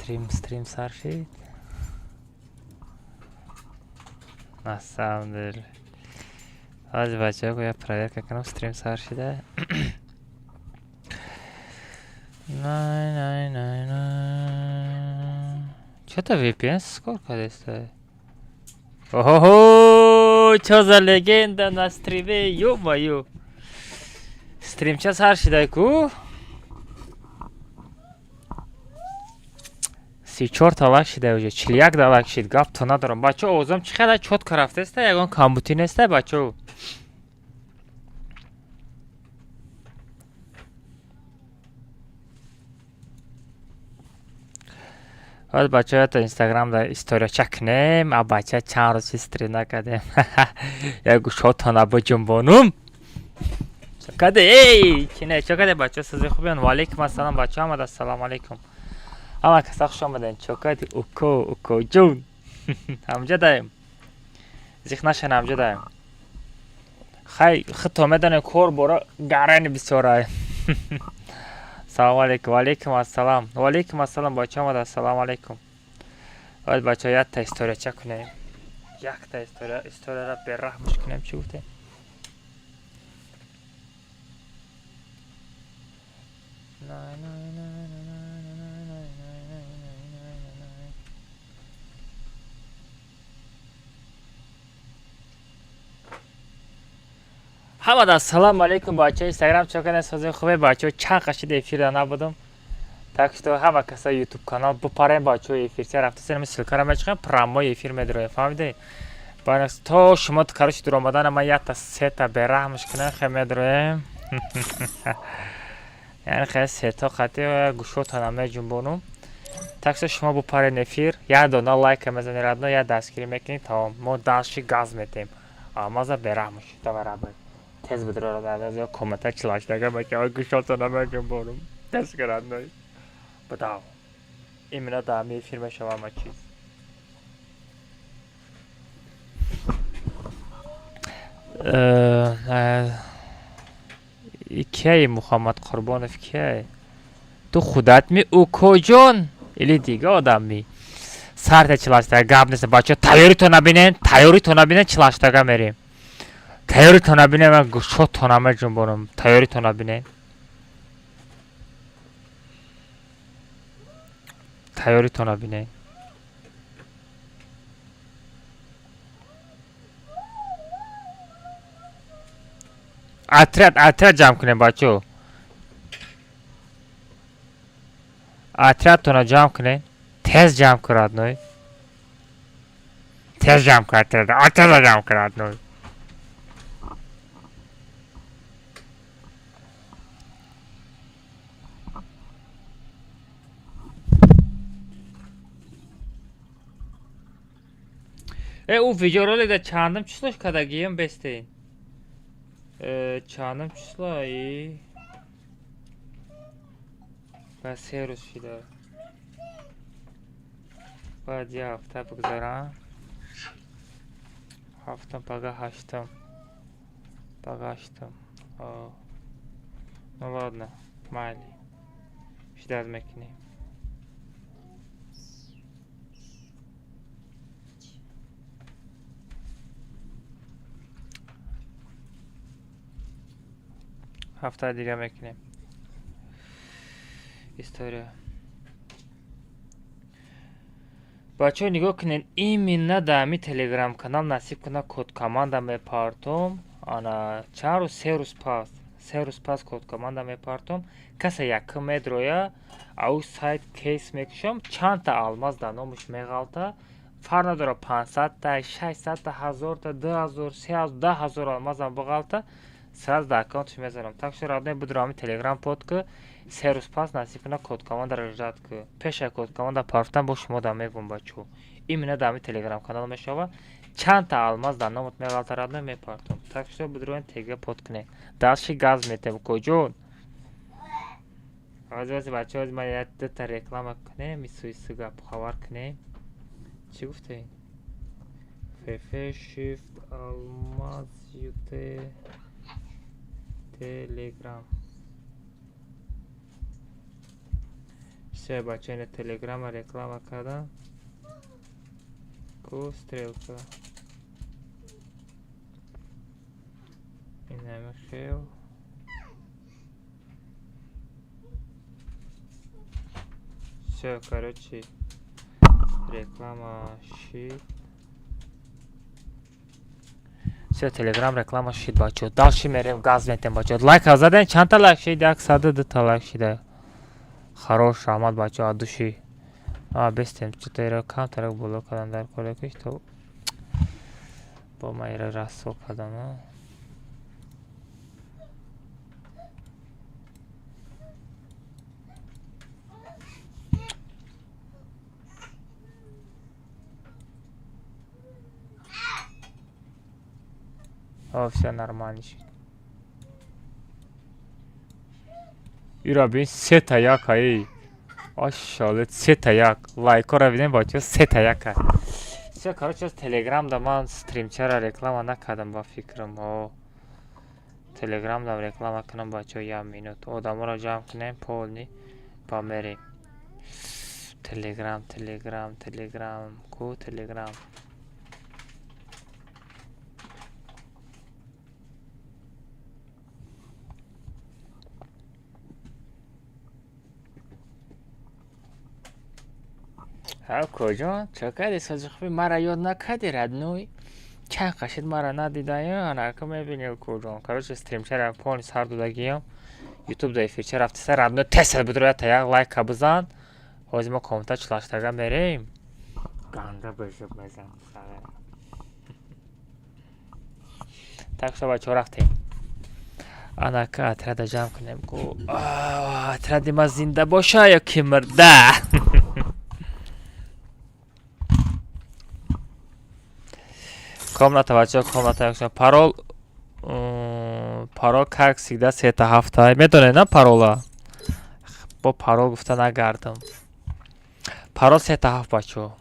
استریم سر شد. نستم دل از بچه ها گویا پرایر که کنم استریم سر شده. نه نه نه نه چطور وی پی ان سکور کدسته؟ اوه چه za legenda na streamie, ё-моё. Стрим час сар шидай ку? 34 تا вақт шида уже, 41 да вақт шид, гап то надорам. Бачо овозам чӣ қадар чотка рафтаста, ягон камбутӣ неста бачо. ҳозир бачаҳо то инстаграм да историяча кунем, а бача чанд рӯз чи стрим накардем. Як гӯшотона баҷунбонум. Чакаде эй, чине чакаде бачаҳо сази хубиён. Ва алейкум ассалом бачаҳо омада, ассалому алейкум. Ҳама каса хуш омаден. Чакаде уко ҷун. ҳамҷадаем. Зих нашан ҳамҷадаем. Хай хито медонем кор бора гарани бисёрае. Салому алейкум. Ва алейкум ассалом. Ва алейкум ассалом бачаҳо омада, ассалому алейкум. Ҳозир бачаҳо якта историяча кунем. Якта историяро бераҳмш кунем. Чӣ гуфтем? ҳамада ассалому алейкум бачаҳо инстаграм чакане сози хубе бачаҳо чанд қашид эфирда набудам. Так что ҳама каса ютуб канал бупарем бачаҳо эфирча рафтасем силкара мечиқам прамои эфир медроем фаҳмидед. Банакс то шумо кароши дур омадана ман якта сета бераҳмш кунем хе медроем. яъне хе сета қати гӯшотона меҷунбонум. Так что шумо бупарен эфир, як дона лайка мезанед радно, як дастгирӣ мекунед тамом. Мо дастши газ метем. Амаза бераҳмш таварабай. Тез бидро дада комментар чилаштага бачаҳо гӯшотона меҷунбонум. Дастгирадной. Бадав. Именно да ми эфир мешавам а чиз. кияи мухаммад қурбонов кияи? Ту худат ми укоҷон или дига одам ми сарта чилаштага гап нест бачаҳо тайёрито набинен чилаштага мерем. Тайёрито набинен ман гӯшотона меҷунбонам. Тайёрито набинен. تیاریتو نبینه اطرت جمع کنیم بچو اطرت تو جمع کنیم تیز جمع کرد نوی تیز جمع کرد اطرت جمع کرد نوی او videorolikda chandim числош kadagiyam besteyin. Chandim числои ба 3 рӯз шида. Баъд як ҳафта бигзарам. ҳафтам пага ҳаштам. Ну ладно, майли. Шидат мекунем. ҳафта дига мекунем. История. бачаҳо нигоҳ кунед, именно да ҳамин телеграм канал насиб кунад код команда мепартом. Ана чанд рӯз 3 рӯз пас код команда мепартом. Каса якм медроя, ау сайт кейс мекушам, чандта алмаз дар номаш меғалта. Фарқ надора 500 та, 600 та, 1000 та, 2000, 3000, 10000 алмазам биғалта. Сразу до аккаунтиш мезанам. Так что радной будро ҳамин телеграм подка 3 рӯз пас насиб кунад код командаро рожат ку. Пеша код команда партам бо шумо да мегум бачо. Именно да ҳамин телеграм канал мешава. Чанд та алмаз дар номат меғалта радной мепартам. Так что будроен тега под кунед. Дастши газ метем коҷон. ҳозир бачаҳо ман як дута реклама кунем, исӯису гап хабар кунем. Чӣ гуфтем? ФФ Shift алмаз юте Telegram. все бача این تلگرام реклама کردم کو стрелка این همه خیل все короче реклама شید все تلگرام реклама شید بچه دالشی میریم گاز میتیم بچه لایک ها زدن چند تا لایک شید 102 تا لایک شده хорош آمد بچه ها دوشی بستیم چطور ایره کم طرق بلو کردن در کاره کش تو با ما ایره رسو کردم все нормально شد ایره بین 3 تا 1 هایی ماشاءالله 3 تا 1 لایک ها رو بیدیم بچه 3 تا 1 هست все короче از تلگرام دا من ستریم چرا реклама نکردم با فکرم تلگرام دا реклама کنم بچه 1 مینوت آدم را جمع کنیم پولنی با میریم تلگرام کو تلگرام کجا؟ چکردی سازخوی مرا یاد نکردی ردنوی؟ چند قشید مرا ندیدایی؟ انا که میبینی کجا؟ کارش استریم چرا پونی سر دودگیم یوتیوب دا افیر چرا افتی سر ردنوی تسل بدروی تا یک لایک که بزن حوزی ما کومنتا چلاشتگه میریم گنده بشب میزن tak što baću raftim ana ka atrada jam کنیم کو atradi ma zinda boşa ya ki mırda комната бача комната якшон парол как всегда 3 та 7 медоне на парола бо парол гуфта нагардам парол 3 та 7 бачо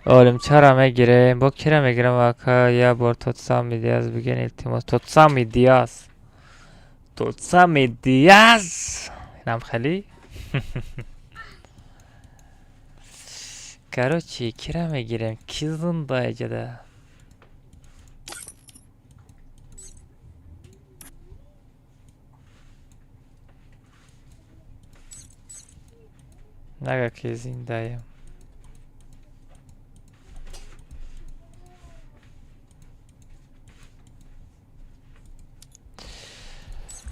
Oğlum çara megirem, bu kira megirem vaka ya bor tutsam idiyaz bugün iltimos tutsam idiyaz inam khali короче kira megirem kizun da ecede naga kizin dayım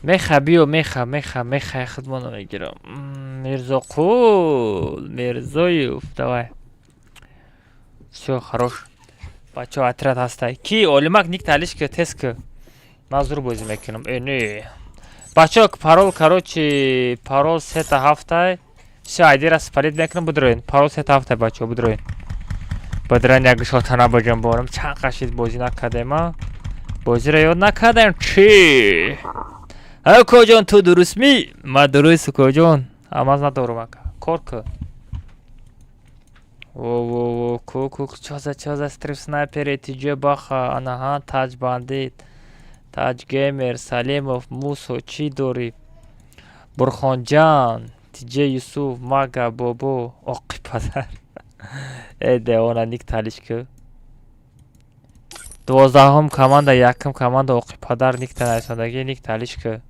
میخه بیو میخه خدمانو میگیرم مرزا قول مرزایوف давай все хорош بچه اطرات هسته کی اولمک نیک تالیش که تست که مزدور بازی میکنم اینی بچه پارول کروچی پارول 3 تا 7 все айди را سپرید میکنم بدروین پارول 3 تا 7 بچه بدروین بدرن یک شاتانا بجم بارم چند قشید بازی نکده ما بازی را یاد نکدم چی کوجان تو درست می؟ ما درست کوجان اماز ندارم اکا کورک کوکو چازا ستریف سنایپر تیجه باخا آنها تاج باندید تاج گیمر سلیموف موسو چی دوری برخان جان تیجه یوسوف ماگا بابو اقی پدر ایده اونا نیک تالیش که 12 команда яким команда оqi падар ник танайсондagi ник талиш ки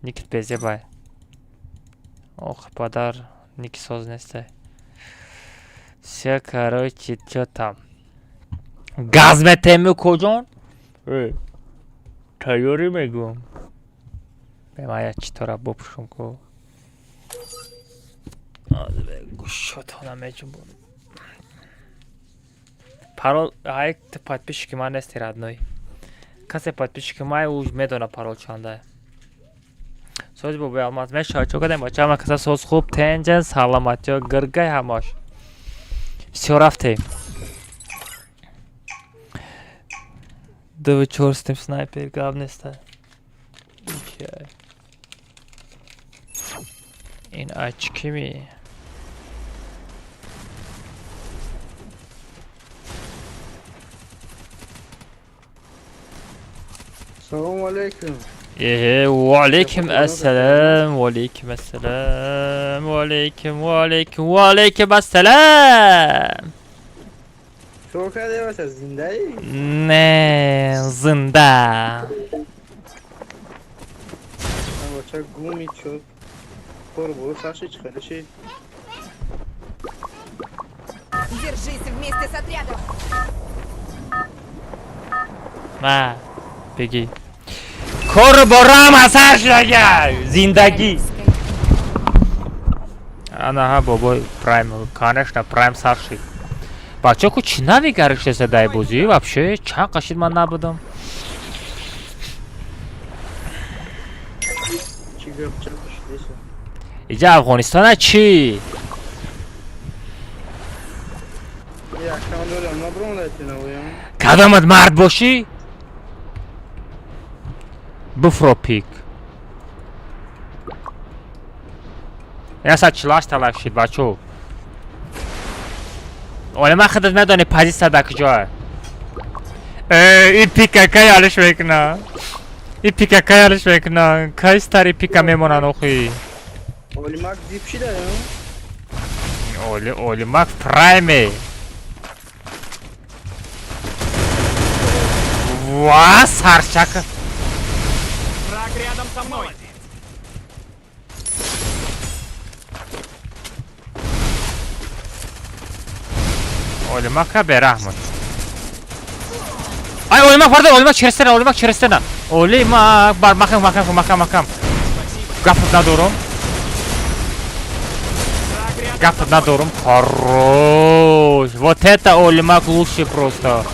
ник безе бай оqi падар ник соз нестай все короче чё там газ метем кожон тайёри мегум бемая читора бопушум ко азбе гушотона мечум парол ай подписчики ман нести родной касе подписчики май уж медона парол чанда соз бо алмаз меша чокадем бача ма каса соз хуб тенжен саламат ё гыргай хамош всё рафте да чёрстым снайпер гавнеста ин очки ми Selamun aleyküm. Ve aleyküm esselam, ve aleyküm esselam, ve aleyküm, ve aleyküm, ve aleyküm esselam. Çok hadi yavaşlar zindayı. Ne zinda. Ama çok gumi çok. Koru Саши çıkarışı. Держись вместе с отрядом! Ma, peki. Korboram gel. Zindagi. Ага, бобой, Prime, конечно, Prime старший. Бача, кучи навигаришься за дай бузи, вообще, чан кашид ман набудам. Çi göpçakmış dese. Иҷа Афғонистона чӣ? Akşam böyle nabron da etine uyan. Кадомат мард бошӣ? Буфро пик. Яса чилаш талаб шид, бачо. Оля ман худат медони позиция да куҷоа. И пика кай алиш мекуна? И пика кай алиш мекуна? Кай стари пика мемонан охи? Olimak dipşi de ya. Олимак прайме. Ва, сарчака. Враг рядом со мной. Олимака берахмат. Ай, Олимак, пардон, Олимак через стена. Олимак, бар, махам. Гафт надорум. Гафт надорум. Хорош. Вот это Олимак лучший просто.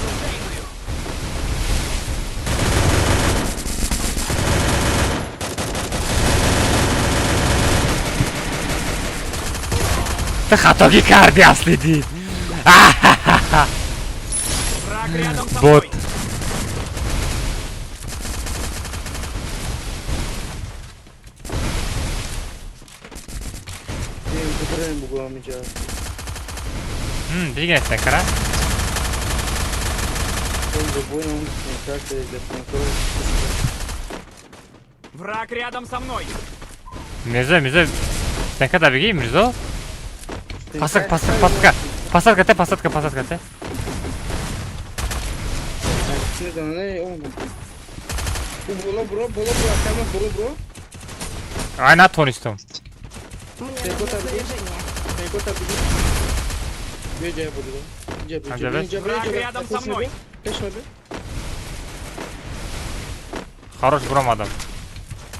Ты хатоги карди аслиди. Враг рядом со Вот. мной. Benim kudurum bu gulamayacağız. Двигайся, кара. Ben de bu oyunu как то Враг рядом со мной. Мирзо. Снайка да беги, Мирзо. Посадка. Посадка те. Ne oldu? Bu bro, tamam bro. Ай, на тонистом. Мне Ты нужно куда бежишь? снаряжение. Ben kota bir. Gece budu. Acaba? Враг рядом со мной. Kaçmadı. Хорош вурамадам.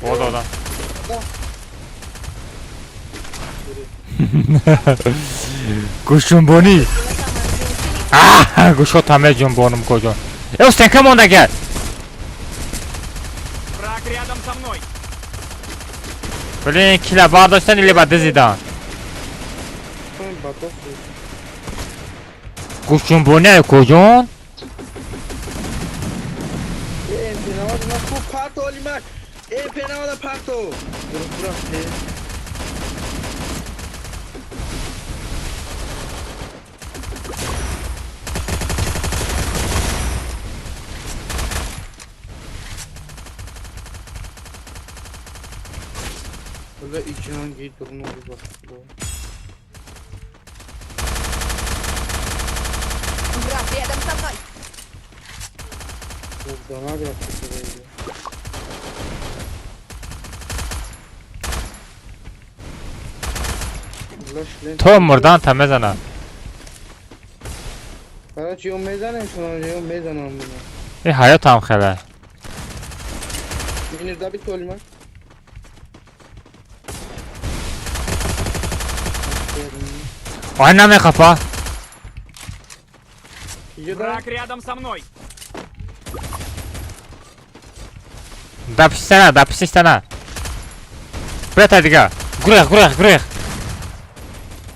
Вот адам. Гушумбони. Гушо таме жумбонум кожон. Стенка монда гел. Враг рядом со мной. Блин, кила бардоштан или ба дизидан. Son batok. Гушумбони кожон. Penavada nasıl parto olimak? Penavada parto. Bırak. Böyle iki hangi durumuna bir bak. Враг рядом со мной! Danar yaptık burayı. То мурдан та мезана. Karaç yon meydanım sana yon meydanım bunu. Hayatам хеле. Minir da bir olimak. Ayname kapa. Враг рядом со мной. Допустена. Привет, Адига. Грех.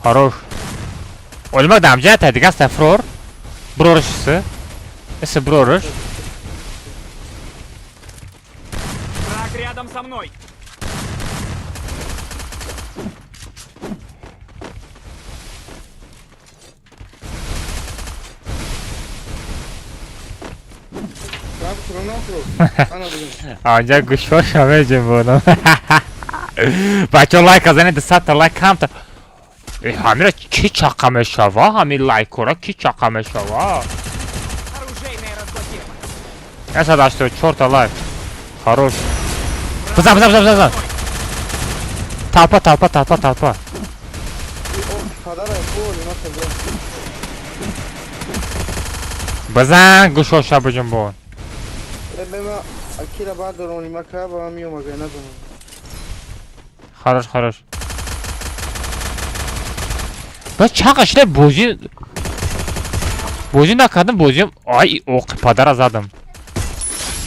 Хорош. Олимак дамжа, Адига стафрор. Брорышысы. Если брорыш. Враг рядом со мной. Ana bugün. Ancak kuş hamecim bunu. Bачо лайк казане 200 та лайк камта. Хамира ки чақамешава, ҳами лайкора ки чақамешава. Оружейная разблокирована. Я сада что 4 та лайк. Хорош. Бза. Талпа. Kadar yapıyor, nasıl bu? Бзан гушоша бужум бун. Ben akira bağdır onu makara bağlamıyorum aga ne zaman. Хорош. Ба чаqa шиле божи накардим божим. Ай оқ падара задим.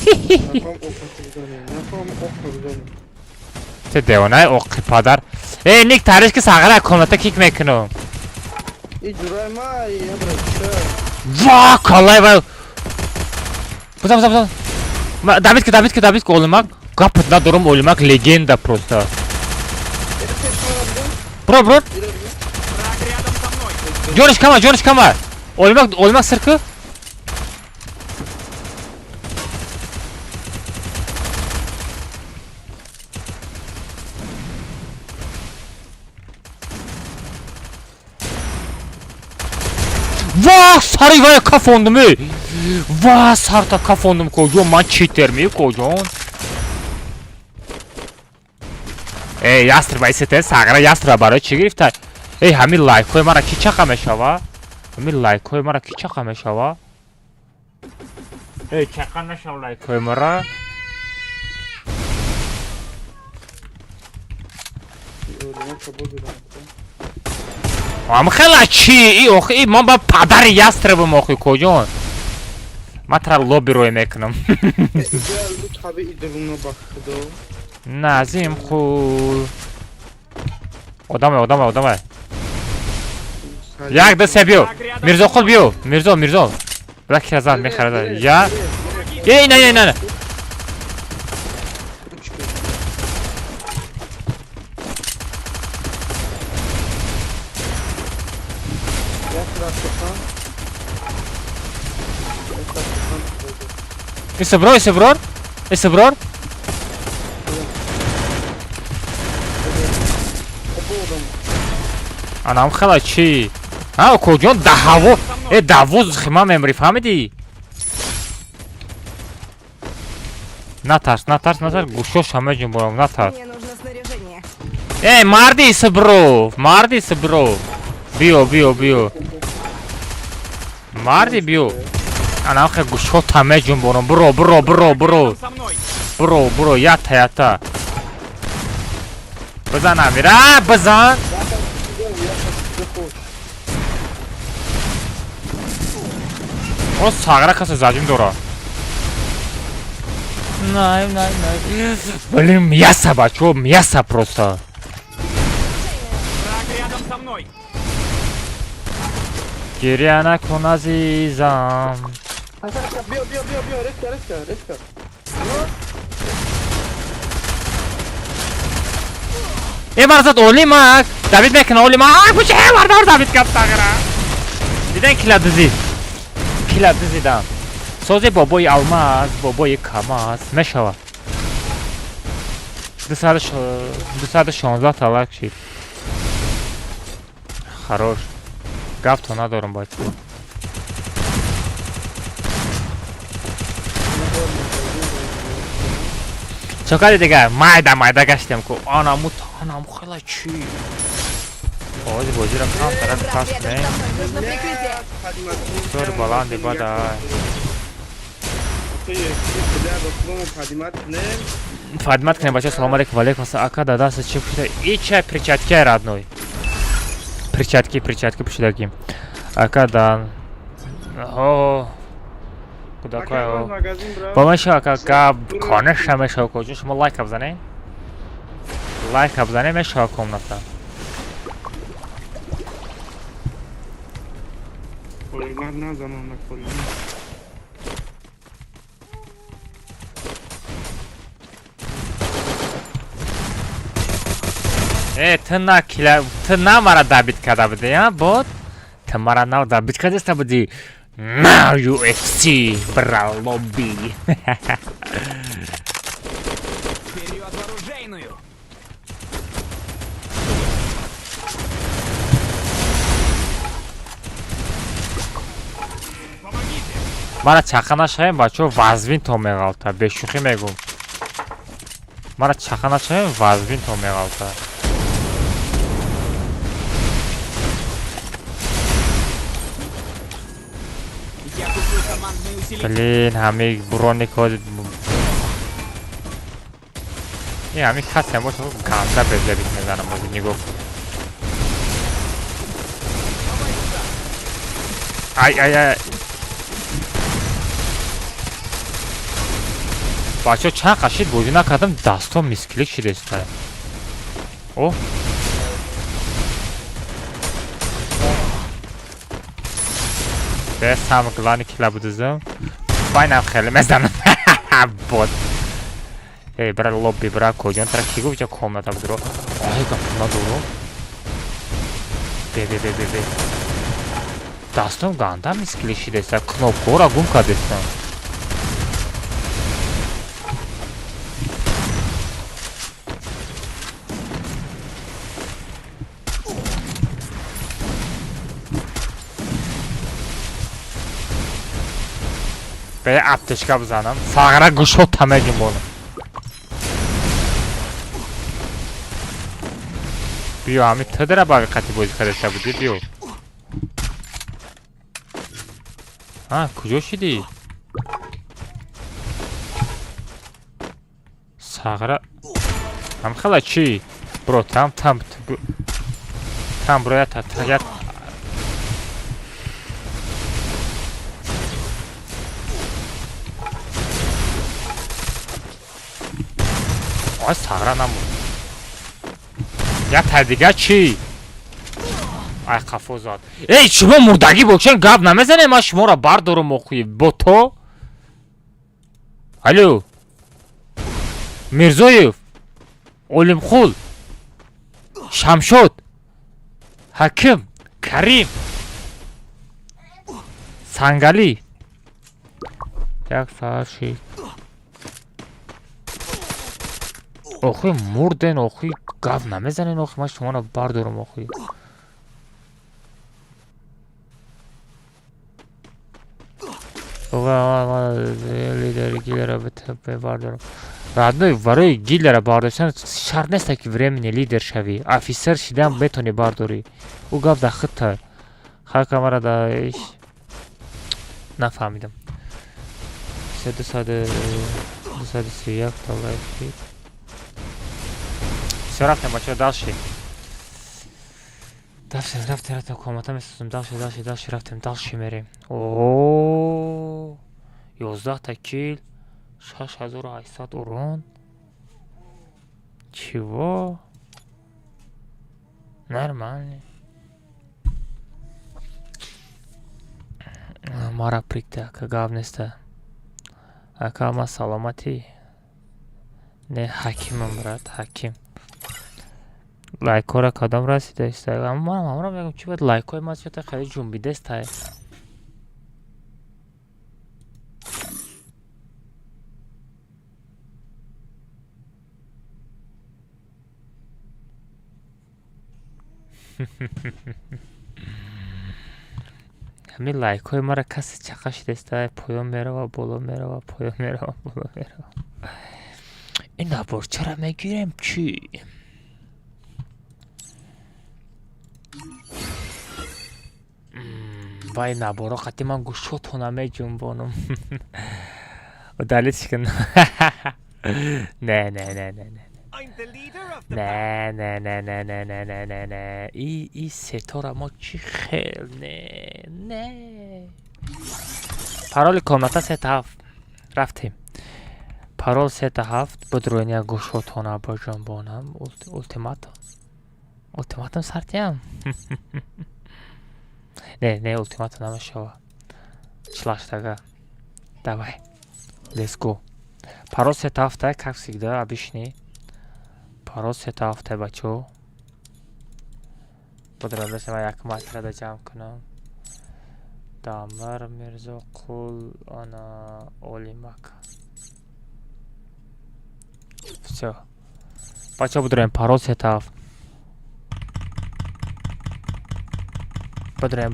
Nafam okutuzdanım. Те девонай оқ падар. Ник тариш ки сағара комната кик мекунум. Jurayma ya bırak. Va kalay va. Buzam. Davidki o'lmak. Kapıda durum o'lmak legenda просто. Bro. Враг рядом со мной. Jo'nish kama. O'lmak sirki. Va sarıya kafondum ey. Va sarta kafondum koyuyorum man cheatermi koyuyorum. Ey yastrba isete sagra yastra baro chi girifta. Ey hami like koy mara ki chaqameshava. Ey chaqameshava like koy mara. Am xela chi oxi man ba padar yastrabım oxi koyuyorum. Matra lobby roy mekunum. Geldi tabi idrumuna baktı o. Nazim khu. Odamay. Як да се бил? Мирзоқул бил. Мирзо. Бля киразад мехарада. Я. Ей, не. Ese bror. Anam xala chi. Ha kojon dahavo. Davuz xima memri fahmidi? Натарс, гушош хамеҷон борам, натарс. Мне нужно снаряжение. Эй, мардис бро. Биё. Марди биё. Анам хе гушот хамеҷон борам, бро. Рядом со мной. Бро, ята. Бизан амира, бизан. О сагра каса зажим дора. Най. Блин, мясо бачо, мясо просто. Враг рядом со мной. Киряна куназизам. Biyo, reska. Marzat olimak. David mekna olimak. Bu şey var David kaptagara. Diden kila dizidam. Soze boboy almaz, boboy kamaz. Meşava. Десада 16 талак шид. Хорош. Гав то надорам бачо. Чакали дега майда гаштам ку. Анам хела чи. Ози бозира кам тарaf Враг пас рядом не. со мной. Нужно прикрытие. Сор баланди бада. Фадимат кне бача салом алейкум валейкум ака дада се чи пушида ича перчатки родной. Перчатки пушидаки. Ака да. О. Куда кое? Бамаша ака конеша меша ко. Шумо лайк абзане. Меша комната. Koylar zamanla koylar. Тына мара Давид када буди, а? Бот? Тамара нав Давид када ста буди? UFC бра лобби. Вперед в оружейную! мара чақа нашавем бачо вазвин то меғалта бешухӣ мегум мара чақа нашавем вазвин то меғалта Я куплю командный усилитель. блин ҳамаи броник ҳамин касем боша ганда безебит мезанам бози нигоҳ ай бачо чанд қашид бозӣ накардам дастом мисклик шидеста о бесам глани кила будузам байнам хеле мезанам бод бра лобби бра коҷон тара ки гуфт ҷа комната будро ай гапна дуро бе дастом ганда мисклик шидеста кнопкаҳоро гум кардестам бе аптешка бизанам сағра гӯшот тамагим болам биё ҳамин тадара ба ҳақиқати бозӣ кардаста будӣ биё куҷо шидӣ сағра ҳамхела чӣ бро там бро ят ой сағра намуд як тадига чӣ ай қафо зад эй шумо мурдагӣ бошен гап намезанем ман шуморо бардорам охӯи бо то алё мирзоев олимқул шамшод ҳаким карим сангалӣ як саат шид охӯи мурден охӯи гап намезанен охӯ ман шуморо бардорам охӯи лидери гилера бардорам радной барои гилера бардоштан шарт неста ки времени лидер шавӣ офисер шидам метавонӣ бардорӣ ӯ гап дар хитта хакамара дар нафаҳмидам 231 талайфи всё рафтем бачаҳо далши рафтем комата месозем далши рафтем далши мерем о 11 кил 6800 урон чего нормально мара прикта ака гап неста ака ма саломатӣ не ҳакимам брат ҳаким лайкора кадом расида инстаграм манам мегум чӣ бояд лайкои ман чиёта хеле ҷунбидестай ҳамин лайкои мара касе чақа шидестай поён мерава боло мерава поён мерава боло мерава ин наборчара мегирем чӣ вай наборо қати ман гӯшотҳо намеҷунбонам удалӣ чӣ кунам не и сетора мо чӣ хел не пароли комната 37 рафтем парол 37 будроин як гӯшотҳо набоҷунбонам ултиматум сартиам не ултиматум намешава члаштага давай let's go парол 37 как всегда обычный парол 37 бачо будроин дашта ман як матрада ҷамъ кунам Damir Mirzoqul, ana Olimak. Всё. Бача будем парол сетав. Будем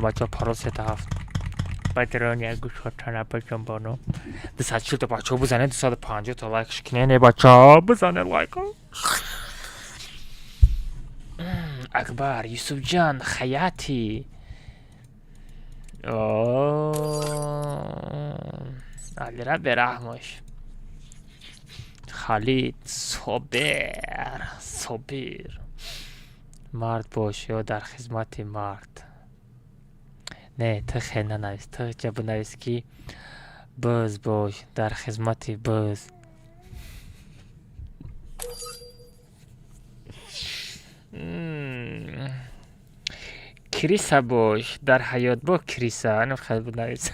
бача парол сетав. Патрония гушотана почем боно. 240 تا بچه‌ها بزنید 250 تا لایکش کنین بچه‌ها بزنید لایک. اکبر یوسف جان خیاطی. علی را برحمش. خالد صبر مرد باش یا در خدمت مرد. نه تو خیلی ننویس، تو جب نویس که باز باش در خدمت باز. کریسا باش در حیات با کریسا. نه خیلی بنویس.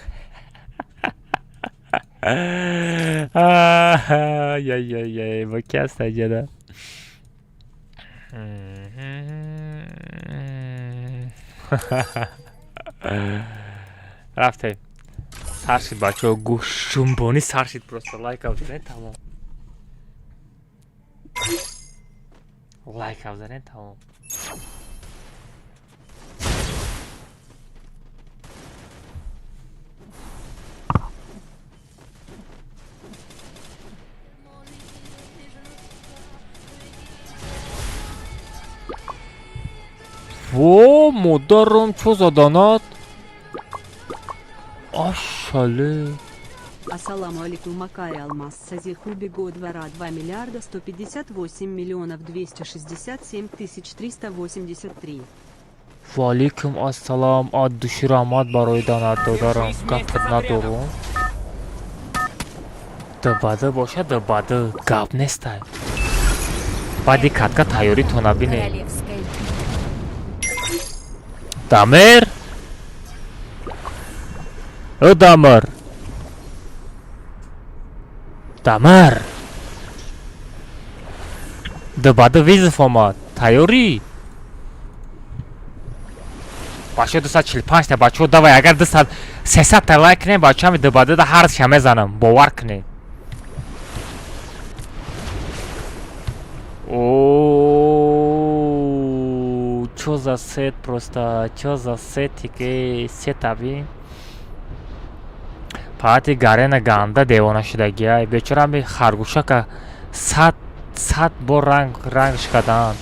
یا با کی هست جدا. رفتیم سر شد بچه ها گوشنبانی سر شد پروستا لایک اوزنه تمام لایک اوزنه تمام Во, модарам, чё за донат? Ашале. Ассаламу алейкум, Макай Алмаз, Сази Хуби год двора 2 миллиарда 158 миллионов 267 тысяч 383. Ва алейкум ассалам, ад души рамад барои донат додарам. Гап надорум. Дабада боша, дабада гап нестай. Бади катка тайёри то набине. Дамир? О, Дамир! Дамир! Дабада визов омад. Тайёрӣ? бачаҳо 245 та бачаҳо давай агар 300 та лайк кунем бачаҳами дабада да ҳарша мезанам. Бовар кунед. Чё за сет просто, чё за сетике, сетаби. Паати Гарена ганда девона шудагия. Бечорами харгушака 100 бор рангш кадан.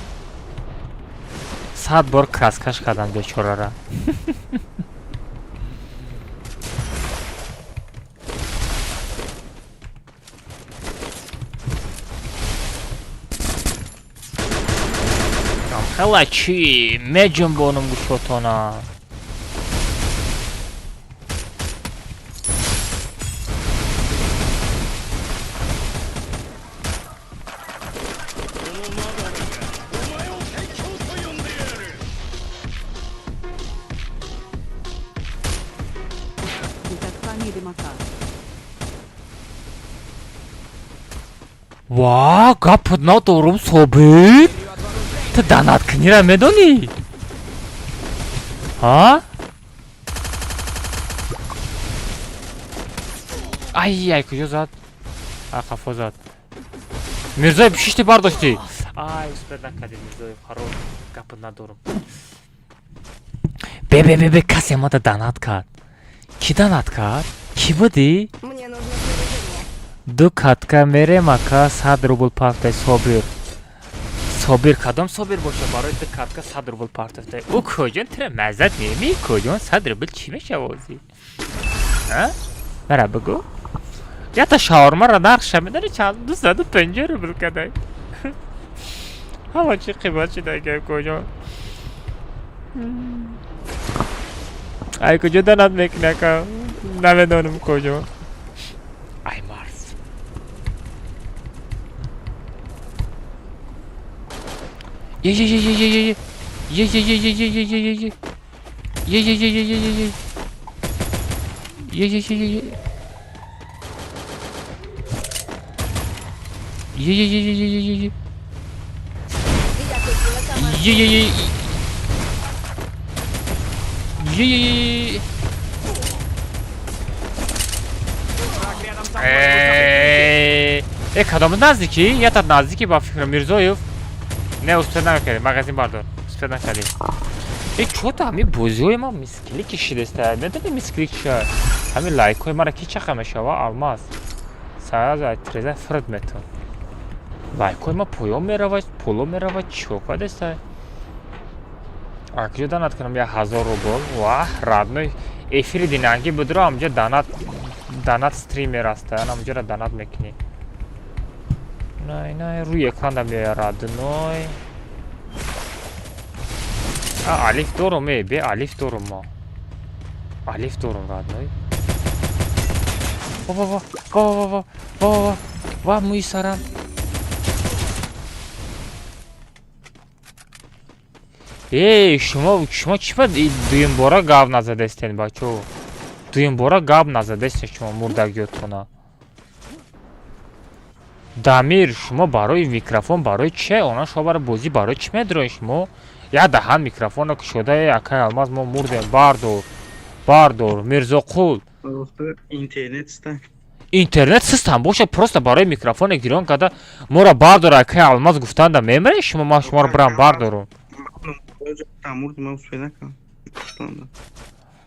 100 бор краскаш кадан бечорара. Халачи, меджам бонум гушотона. Ва, гап надорум собит. Ты донат кунира медонӣ? А? Ай, куҷо зад? Хафо зад. Мирзоев шишти бардошти. Ай, успед накарди Мирзоев, хароб гап надорум. Бе, касе мада донат кард. Ки донат кард? Ки будӣ? Мне нужно снаряжение. Ду катка мерем ака 100 рубл пафтай собир. Собир кадом собир боша барои ду катка 100 рубл пафтай. О куҷон тира маззат меми куҷон 100 рубл чӣ мешавози? А? Мара бигу. Я та шаурмаро нархша медани чанд 250 рубл кадай. Ҳама чӣ қимат шудаги куҷон. Ай куҷо донат мекуни ака? Намедонам куҷон. Ай Марс. Е. кадом наздики? Я тут наздики ба фикр Мирзоев. Не успел накарди, магазин бардор. Успел накарди. Чё-то ами бозиҳои ман мискили кишидеста. Медони мискили чиа? Ами лайкҳои мара ки чақа мешава? Алмаз. Сааза треза фрд метон. Лайкҳои ма поён меравад, пуло меравад, чё кадеста? Акҷо данат кунам 1000 рубл. Ваҳ, радной. Эфири динанги будро амҷо данат стример аста. Амҷоро данат мекунӣ. Най, рӯи экран меояд радной. Алиф дорум, бе алиф дорум мо. Алиф дорум радной. Ва мӯи сарам. Шумо чӣ ба дуюм бора гап назадастен бачо? Дуюм бора гап назадастен шумо мурдагиётона. Дамир, шумо барои микрофон барои чи? Она шумо барои бозӣ барои чӣ медирои шумо? Я даҳан микрофона кушода акай алмаз мо мурдем. Бардор, Мирзоқул. Интернет ста. Интернет систем боша просто барои микрофоне гирён када мора бардор акай алмаз гуфтанда мемре шумо ма шуморо бирам бардорум.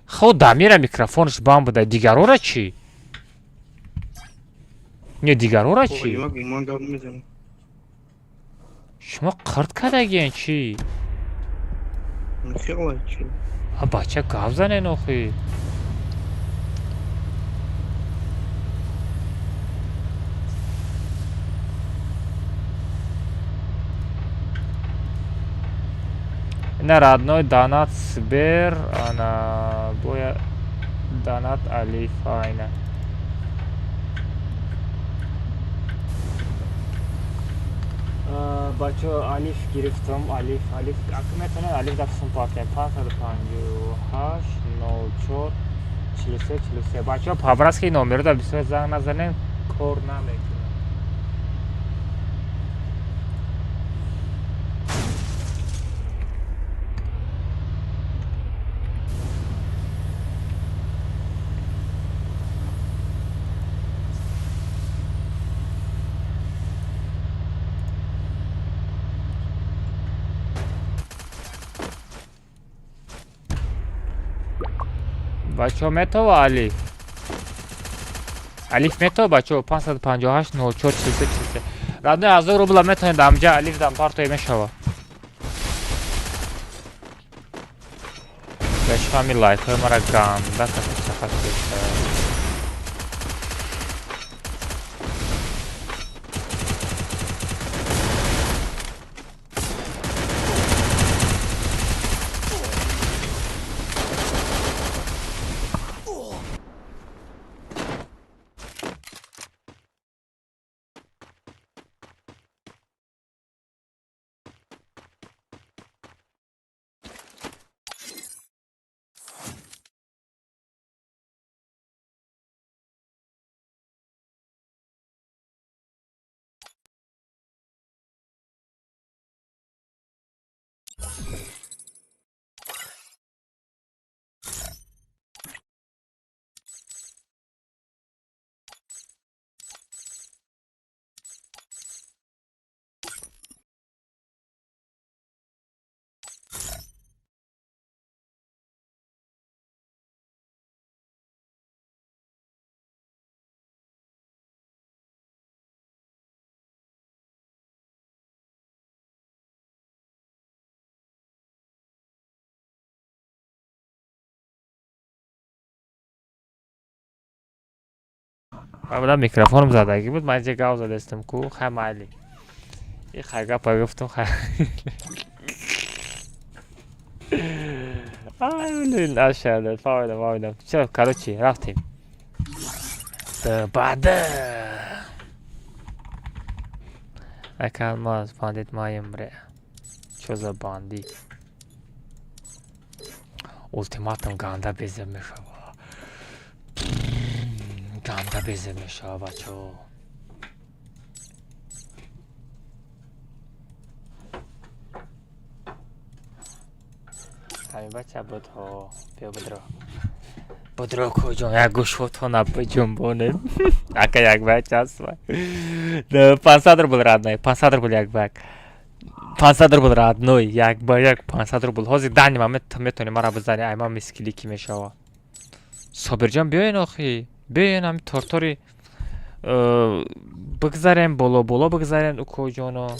Ход Дамира микрофонш бам буда дигарора чӣ? Не дигарора чӣ? Шумо қирд кардагиен чӣ? Бача гап занен охи. Ина родной донат Сбер, она боя донат Алиф айна. Бачо алиф гирифтам, алиф акметона алиф дафсун партия 558 04 43 бачо павраски номеро да бисёр занг назанем кор намекунад. бачо метова алиф метова бачо 558 04 43 радной 1000 рубла метавонед амҷа алиф дам партои мешава. бешфами лайкҳои мара ганда касачахат беста. Абла микрофонум задагӣ буд, ман ҷа гав задастам ку, хай майли. И хай гапа гуфтам, хай. Ай, блин, нашада, фавидам. Чё, короче, рафтем. Бада. Акалмаз, бандит маем, бре. Чё за бандит? Ультиматум ганда безе мешава. Ганда безе мешава, бачо. Ҳамин бача буд ҳо, бия будро. بدرو کجا یک گوشوتو نبجنبونیم اکا یک بک هست 500 روبل راد نه 500 روبل یک بک 500 روبل راد نه یک با یک 500 روبل هازی دنی من میتونی مرا بزنی ایما مسکلی کی میشوا صابر جان بیاین آخی بیاین هم تورتوری بگذاریم بالا بگذاریم او کجانو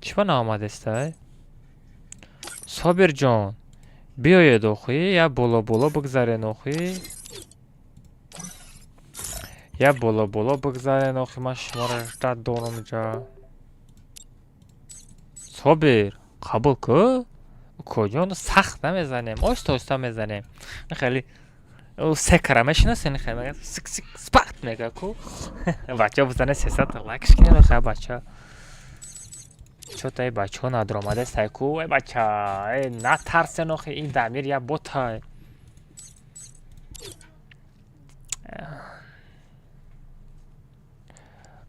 چی بنا آمده است صابر جان بیاید آخی یا بالا بگذارین آخی یا بالا بگذارین آخی من شما را رد دارم جا صابر قبول که کجانو سخت نمیزنیم آستا میزنیم خیلی او سه کرمش نسین خیلی سک سپارت میگه کو بچه بزنه 300 لکش کنه خیلی بچه چطور ای بچه ها ندرامده سایکو ای بچه ای نترسن آخه این دمیر یا بوت های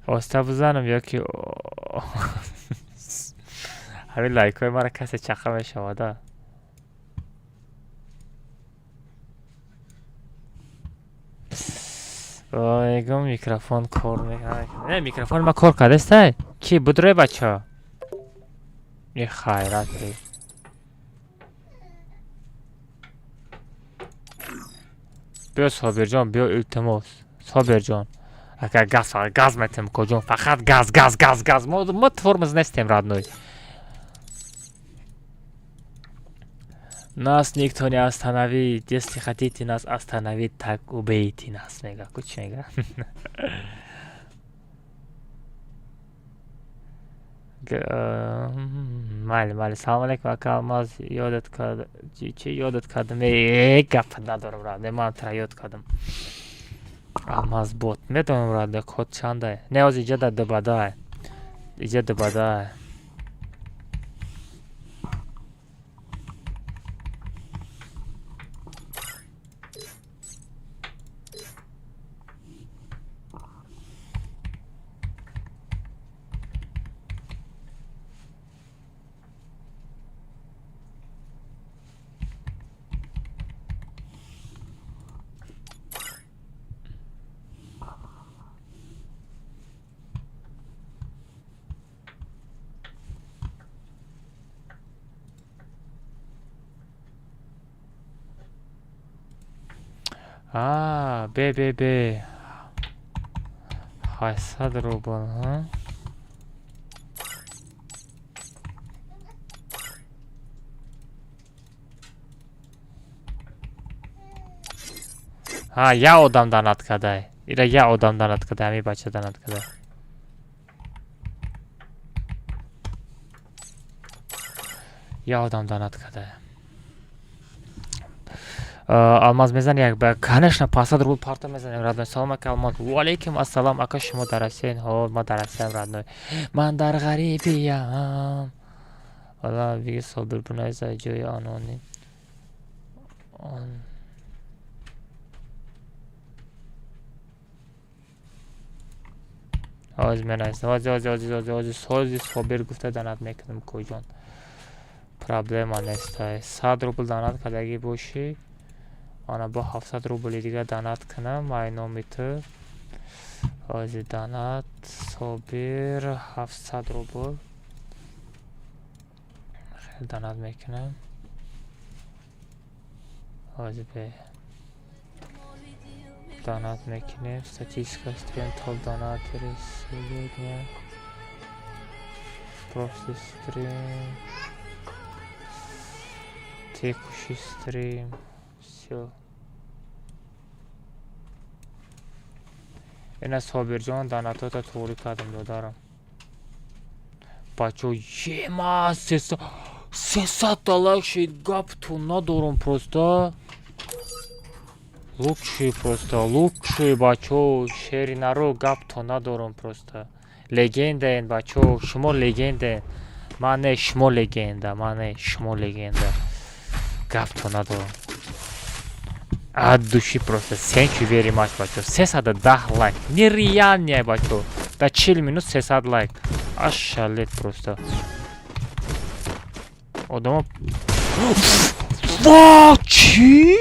آستا بزنم یا که همین لایک های مرا کسی چخه میشواده ایگم میکروفون کار میکنه نه میکروفون ما کار کرده است کی بدره بچه ها یه خیرات ای بیا صابر جان بیا التماس صابر جان اگر گاز میتیم کجون فقط گاز ما ترمز نستیم راد نوی нас никто не остановит если хотите нас остановить так убейте нас میگه کچ میگه مالی سلام علیکم اکا الماز یادت کرد چی یادت کردم گپ ندارم را نمان ترا یاد کردم الماز بوت میدونم را کد چنده نیاز ایجاد دباده به 800 روبل ها یا آدم دانات کرده ایره یا آدم دانات کرده همی بچه دانات کرده یا آدم دانات کرده алмаз мезани як ба конечно 500 рубл парта мезанем радной салом ака алмаз ва алейкум ассалом ака шумо дар расен ҳо ма дар расем радной ман дар ғарибиям вала виги собир бунай за ҷои аноним ҳоз менаст ҳози собир гуфта данат мекунам куҷон проблема нест 100 рубл данат кардагӣ бошӣ آنها با 700 روبلی دیگه دانات کنم ماینومیتر آزی دانات صابر 700 روبل خیلی دانات میکنم آزی به دانات میکنیم ستیسکا استریم تول دانات رسیدیم پروفسی استریم تکوشی استریم این از صابر جان دانتاتا توری کردم دارم بچه یه ما 300 دلار شید گپ تو ندارم پروستا лучший бачо шери наро гап то надорам просто легендаен бачо шумо легенда ман не шумо легенда гап то надорам от души просто thank you very much бачо 310 лайк нереально бачо до 40 минут 300 лайк ошалеть просто одама وا چی؟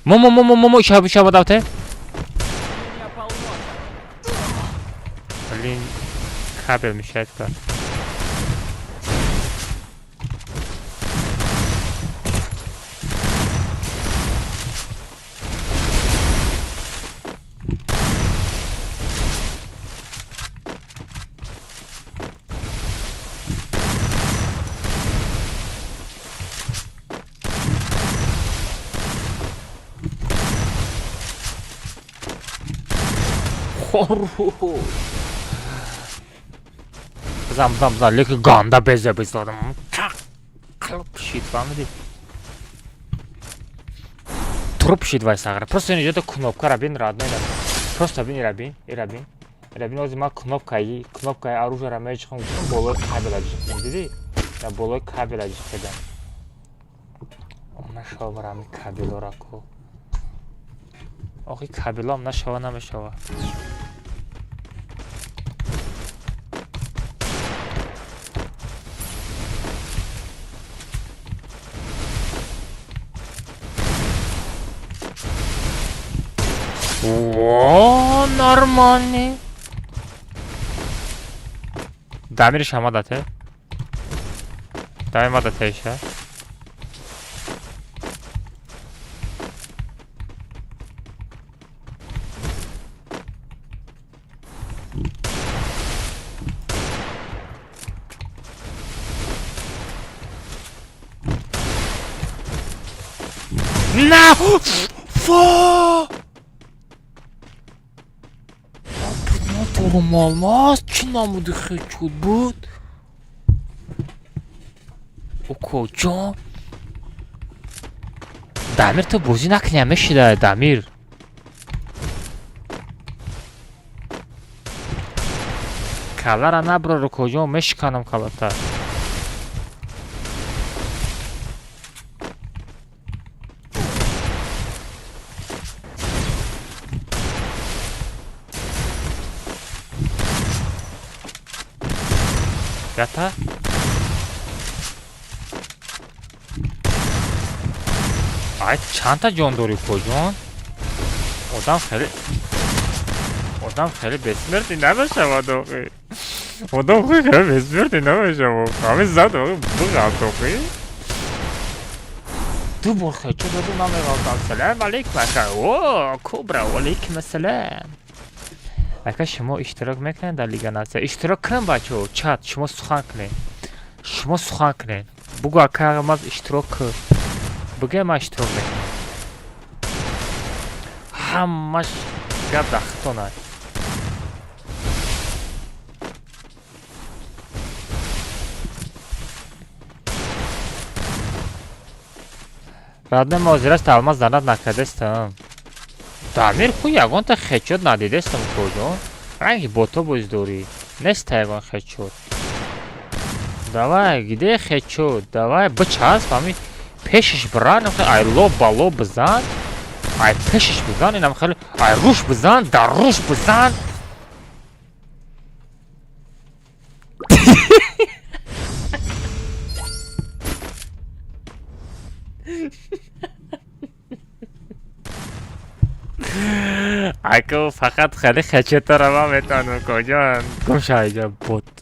ماما شب داوته Меня полно. блин кабель мешает как Зам, леки ганда безе безладым. Пшит фамили. Труп пшит вай сагар. Просто не это кнопка рабин родной. Просто бин рабин, рабин. Рабин ози ма кнопкаи оружие ра мечхам боло кабел ажиктим диди. Я боло кабел ажиктидам. Нашаварам кабелора ко. Охи кабелам нашава намешава. О, нормальный. Дамир шама дате. Дай ма дате еще. На! Фу! Olmaz ki namıdı xəçud bud. O kocam. Damir to bozi naknəmiş də Damir. Kalara nabro kocam meşkanım kalata. Yata. Ay çanta جانداری کجان آدم خیلی بسمرتی نباشه واداقی آدم خیلی بسمرتی نباشه همه زد واقعی بگم توقی دو بار خیلی چه دادو نمی غلطان سلام علیکم اکا اوه کوبرا و علیکم السلام اکا شما اشتراک میکنین در لیگا نفسه اشتراک کنین بچه ها چت شما سخن کنین بگو اکا اگه اشتراک کن بگه ما اشتراک میکنین همش گب دختانه بعد مازیرش تعلمات زند نکردستم Дамир ху ягонта хечот надидестам кожон ранги бо то боз дори неста ягон хечот давай где хечот давай бчас фами пешиш бран ай лоб бало бзан ай пешиш бзан инам хали ай руш бзан да руш бзан اکو فقط خیلی خچه رو میتونم کجان گم شا اینجا بود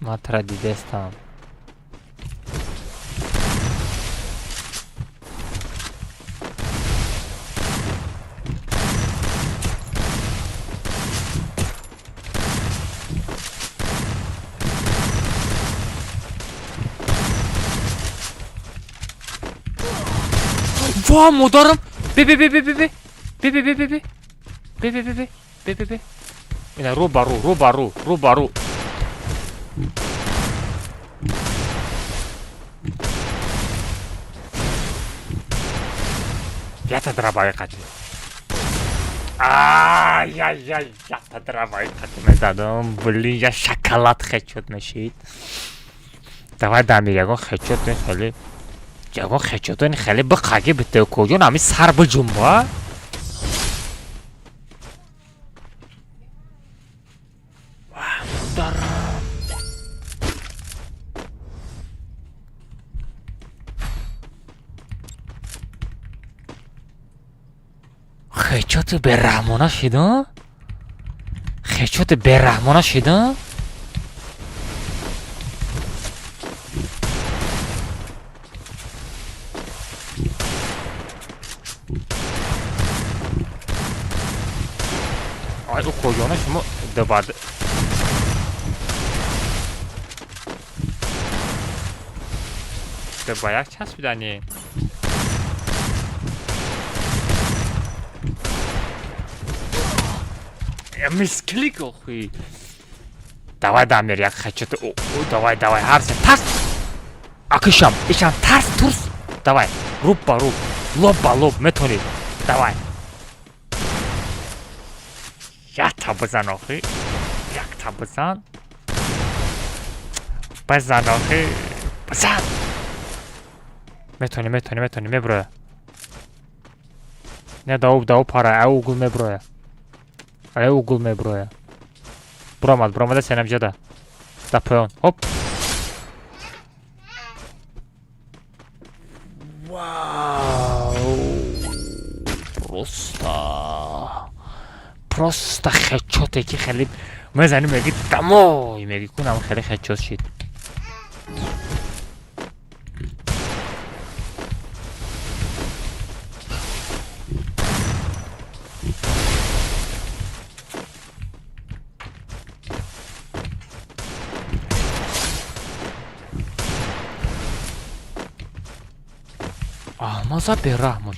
ما ترا دیدستم Vaa modarım. Be. Ina rubaru. Yata drabaya kaçtı. Ay, yata drabaya kaçtı zadım. Блин, я шоколад хочу носить. Давай Дамир, я хочу خیلی جوان خیچوتون خیلی بقاگی بده کجون همی سر بجون با دارم خیچوت به رحمانه شده خیچوت به رحمانه شده آی او کجانه شما دوباره به باید چسبیدنی میسکلیک اخوی دوای دمیر یک خیچت او دوای هر سه ترس اکشم ایشم ترس دوای روب با روب لوب با لوب میتونی دوای یک تا بزن آخی یک تا بزن آخی بزن میتونی میبروه نه داو پاره او گل میبروه او گل میبروه برامد سینم جده دا پیون هوپ واو پروستا خیچوته که خیلی میزنی میگی دمای میگی کنم خیلی خیچوت شید آمازا برحمش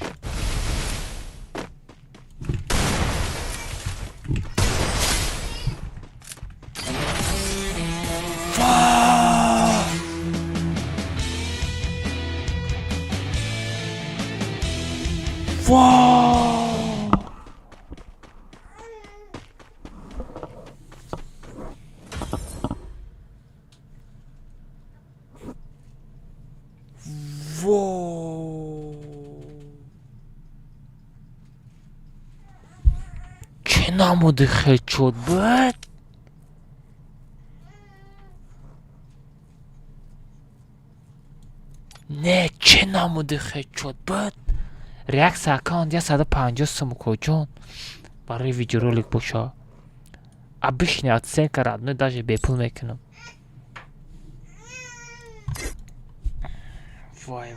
چه نموده خیچوت بود نه چه نموده خیچوت بود ریاکس اکانت 150 سوم کجون برای ویدیو ролик باشه обычная оценка родной даже بپول میکنم وای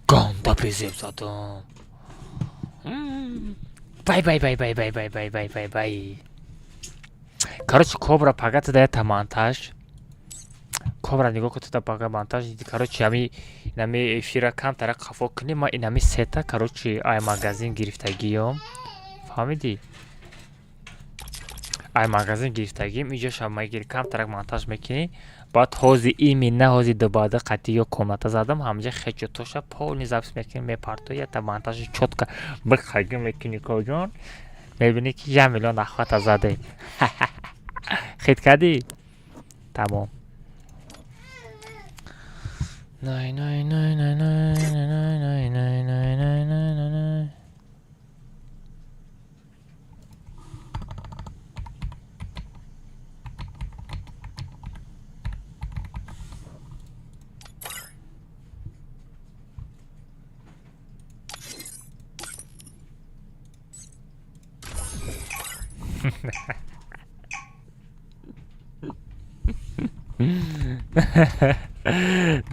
گنده بزیب زدم بای короче кобра пагата дает монтаж кобра нигоҳ кунед та пага монтаж короче ами инами эфира кам тара қафо кунем ма инами сета короче ай магазин гирифтагиём фаҳмидӣ ай магазин гирифтагиём инҷо шама гир кам тара монтаж мекунӣ баъд ҳози имина ҳози дубада қатӣ ё комната задам ҳамҷа хечо тоша полни запис мекунӣ мепартоӣ я та монтажи чотка бихаги мекунӣ коҷон мебинӣ ки 1 миллион ахвата задем хит кардӣ тамом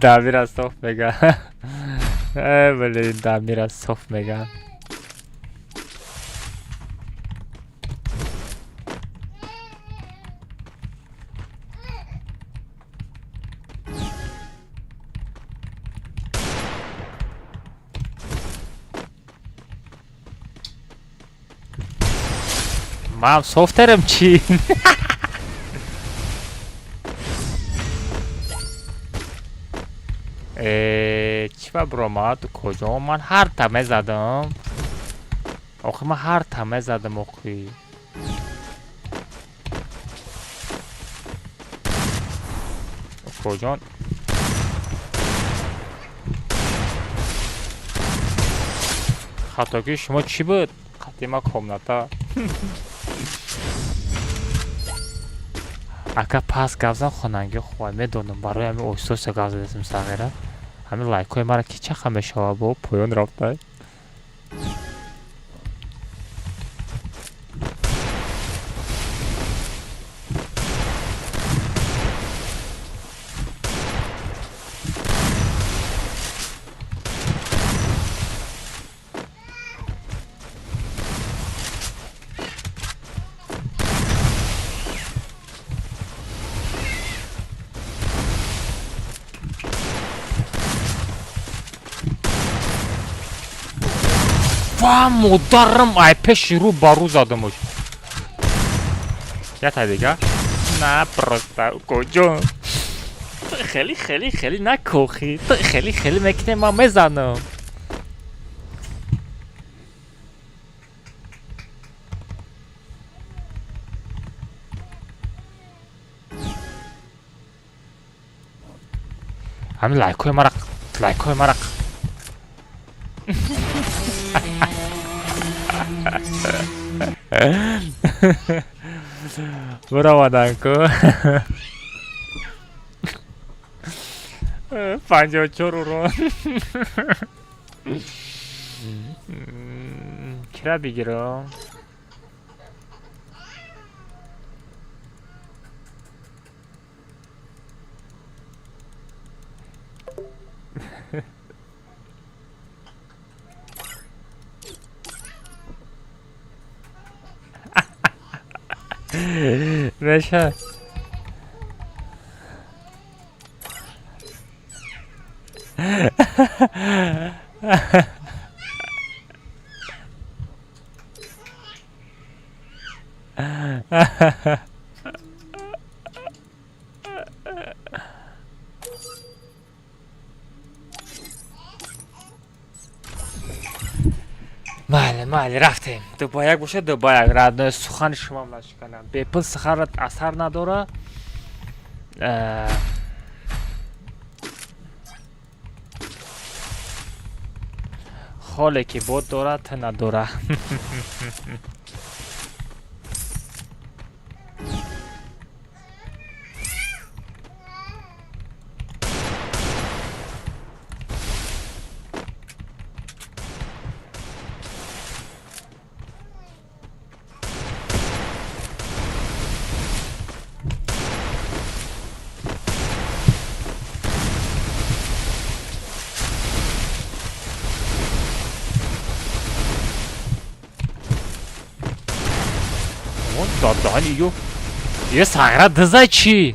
Damir az sof mega. Böyle Damir az sof mega. Mam software'im çi. چی با برامد کجا من هر تمه زدم آخه من هر تمه زدم آخه کجان خطاکی شما چی بود؟ خطی ما کامنتا اگه پس گفزن خوننگی خواه میدونم برای همین اوستوس گفزه دستم ساغیره همین لایک های مرا که چه خمه شوا با پایان رفته و مدرم айпеш رو бару задамош я та دیگه نه просто کجا خیلی نکوخی خیلی میکنه ما میزنم همین لایک های مرق برو دانکو 54 رو چرا بگیرم بشه بله رفتیم دو با یک باشه دو با یک رد سخن شما ملش کنم بیپل سخرت اثر نداره خاله که بود داره تا نداره دادانی یه ساغره دزای چی؟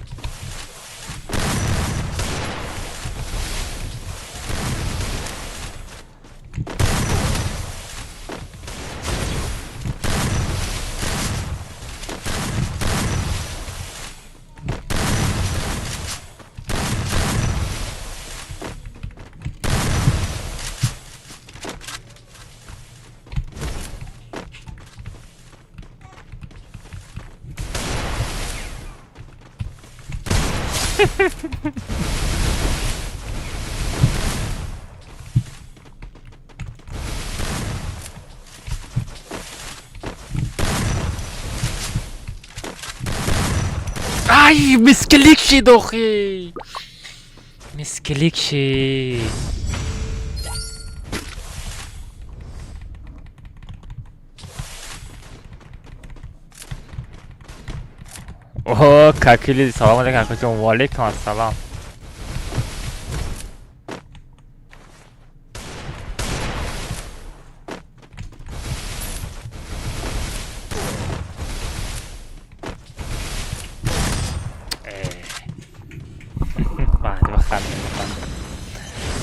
ای مسکلیک شی دوخی مسکلیک شی اوه کاکیلی سلام علیکم کاکیلی و علیکم السلام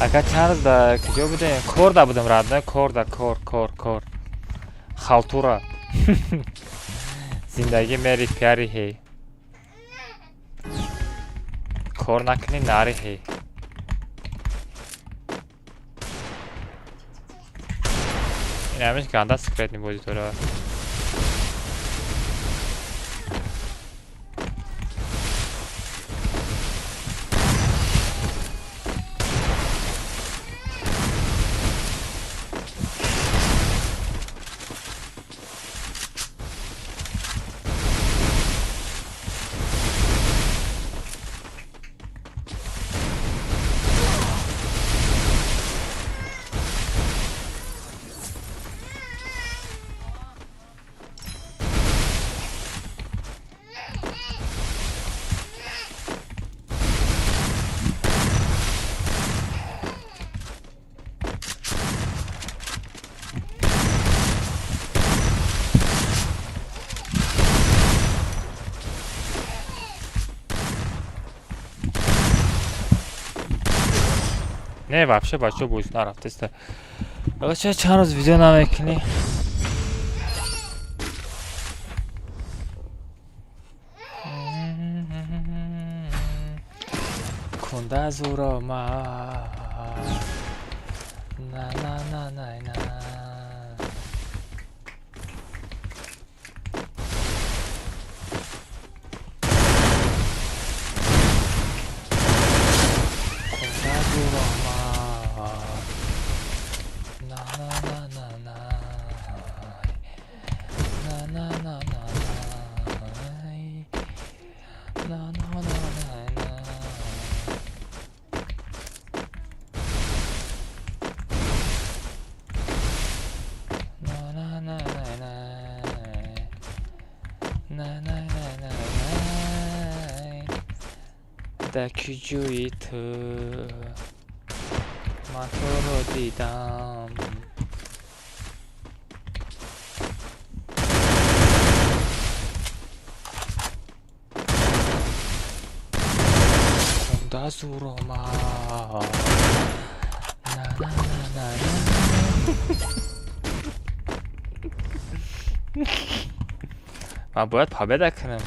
اگر چند دا کجا بودیم؟ کوردا بودم رد نه؟ کور خالتورا زندگی میری پیاری هی کور نکنی ناری هی این همیش گنده سکرت نبودی تو را نه вообще بچه بویز نرفته است. بچه چند روز ویدیو نمیکنی؟ کنده زورا ما نه نه نه نه نه دکی جوی تو من تو رو دیدم کنده زورا ما نه نه نه نه من باید پا بده کنم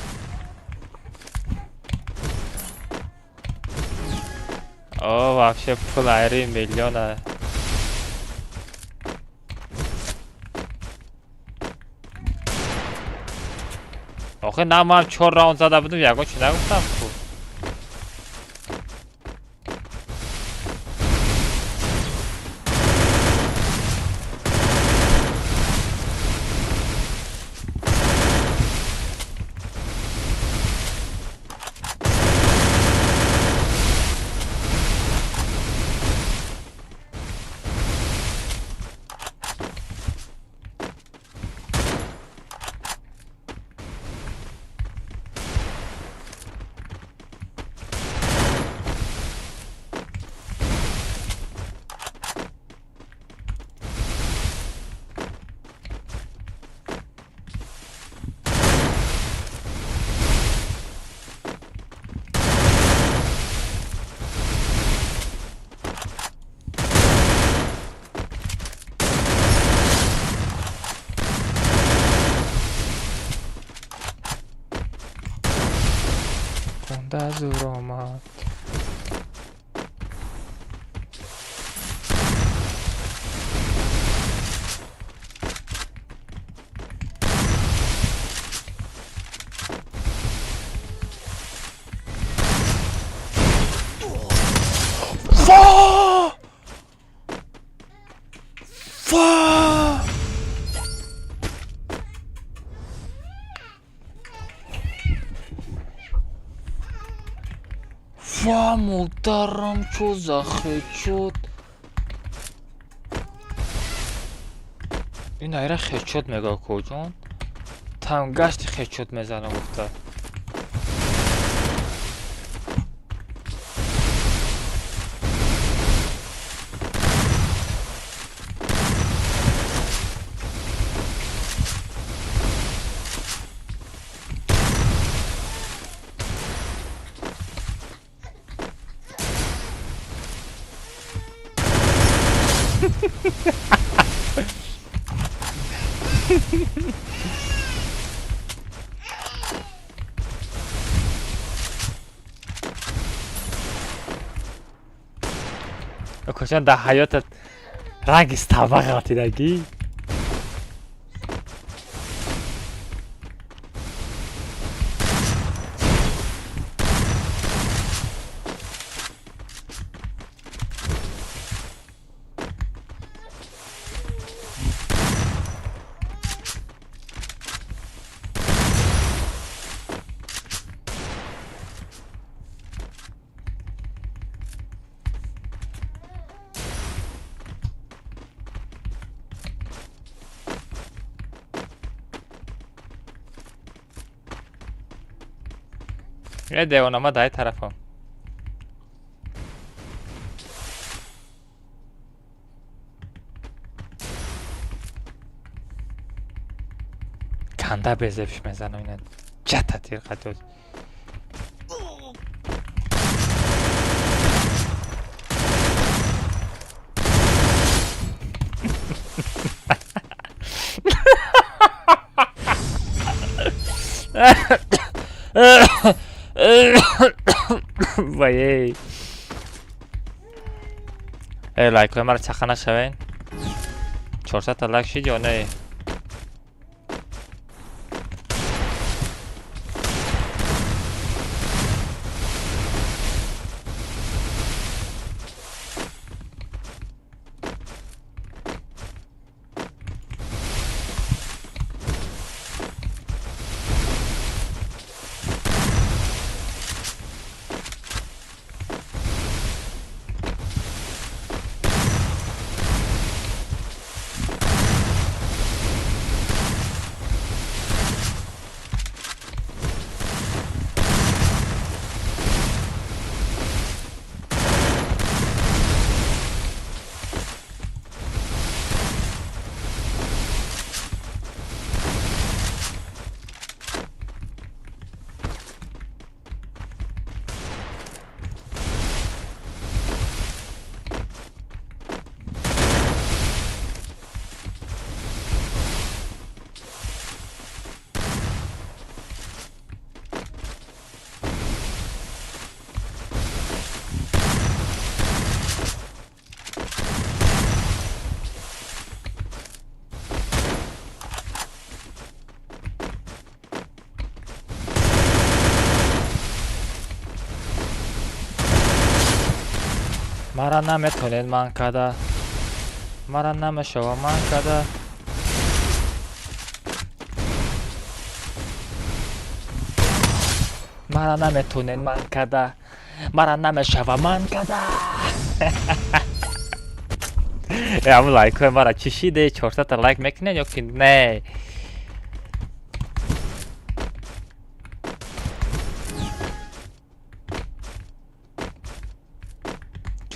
اوه вообще пул айры миллиона آخه نه من 4 راوند زده بودم یکو چی نگفتم خوب کنده زور آمد وا محترم چو زخه شد این ایره خیلی شد میگه کجان تم گشت خیلی شد میزنه گفته کشان در حیاتت رنگ استوقع قطیدگی یه دیوانما دای طرفم کنده بزفش میزنم اینه جتا تیر قدود وای لایک های مرا چخه نشوین 400 تا لایک شید یا نه مرا نمیتونید من کده مرا نمیشو من کده مرا نمیتونید من کده مرا نمیشو من کده همون لایک های مرا چشیده 400 تا لایک میکنید یا که نه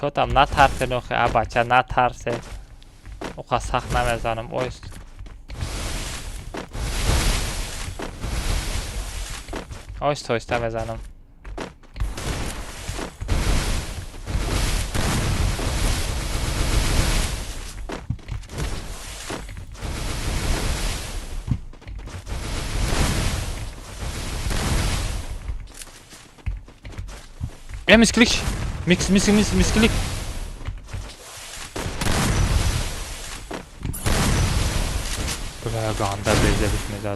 چوتم نترسه نوخه بچه نترسه اوخه سخت نمیزنم اویست اویست تویسته میزنم misklik misklik buraya ganda bezle bitmedi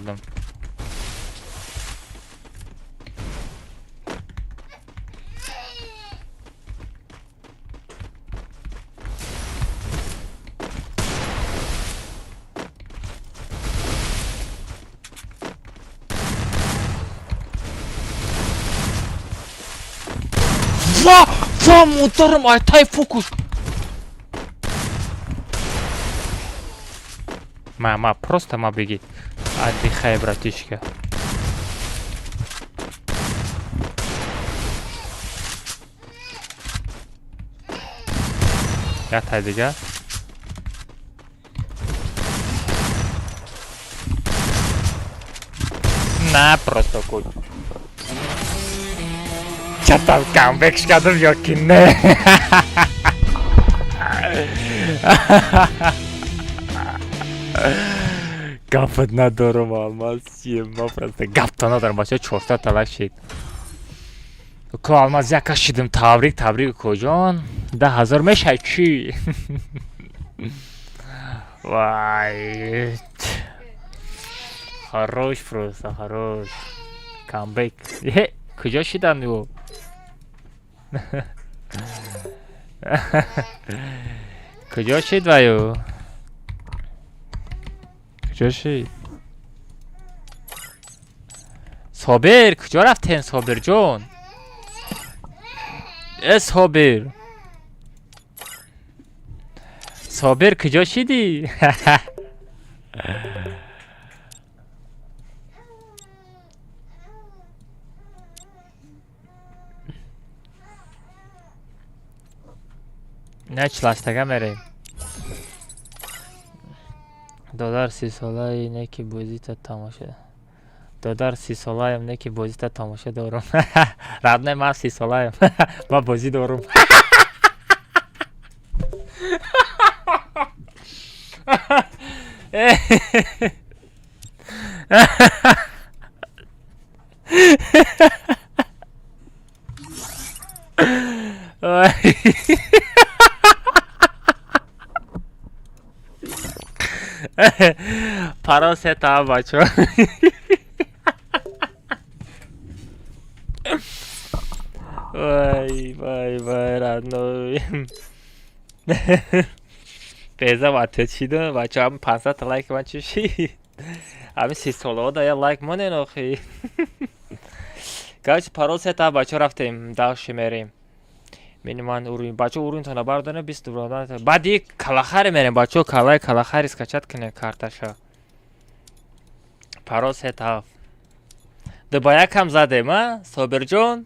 Va motorım Aytay fokus. Мама, просто беги. Отдыхай, братишка. Yat hadi gel. Na, просто куль. Çatal comeback çıkardım yok ki ne? Gafet ندارم almaz ما просто гапта ندارم باشه 400 تا شد که almaz یک کشیدم تبریک کجان 10,000 میشه چی وای хорош просто хорош comeback کجا شدن او کجا شد وایو کجا شد صابر کجا رفتین صابر جون صابر کجا شدی نه چلاشتگه میریم دادار 30 ساله نه که بازی تا تماشا دادار 30 ساله نه که بازی تا تماشا دارم رد نه من 30 ساله من بازی دارم پراسه تا بچه. وای وای وای رادنوی. بیزا وقت چیده بچه هم 500 تا لایک من چیشی. همین 30 ساله دا یا لایک منه نخی. گاچ پراسه تا بچه رفتیم داشتی میریم. Миниман уровень. Бачо уровень тона бардане 20 уровень. Баъд ик калахаре мерем бачо калай калахари скачат кине карташа. Паро сетав. Дуба якам задем, а? Собирҷон.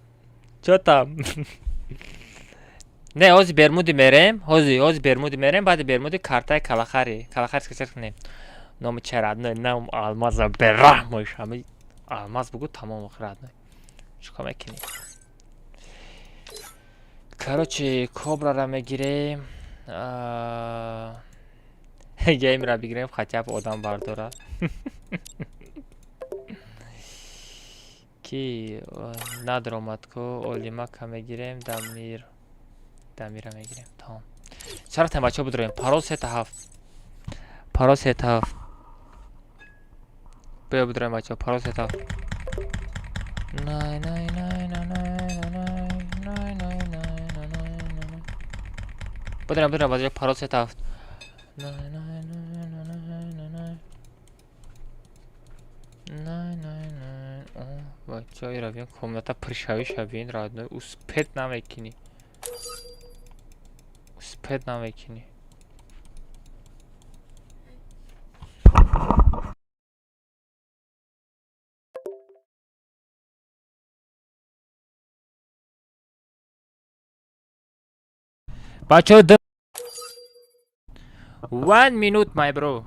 Чо там? Не, ҳози Бермуди мерем. ҳози Бермуди мерем. Баъди Бермуди картаи калахари. Калахари скачат кинем. Номи чарадной. Нам алмаза бераҳмош. Ҳами алмаз бугу тамом охирадной. Чикор мекунем? Короче, кобрара мегирем. Геймра бигирем, хотя бы одам бардора. Ки надромадко олимака мегирем, дамира мегирем. Тамом. Чара там бача будроем. Паросета 7. Паросета 7. Бия будроем бача, паросета 7. Най най най най най най най. بدرم باید پراسه تافت. نه نه نه نه نه نه نه نه نه. بچه های رویم کاملتا پرشاوی شبین رادنوی اسپت نمیکنی. اسپت نمیکنی. بچه ها 1 minute my bro.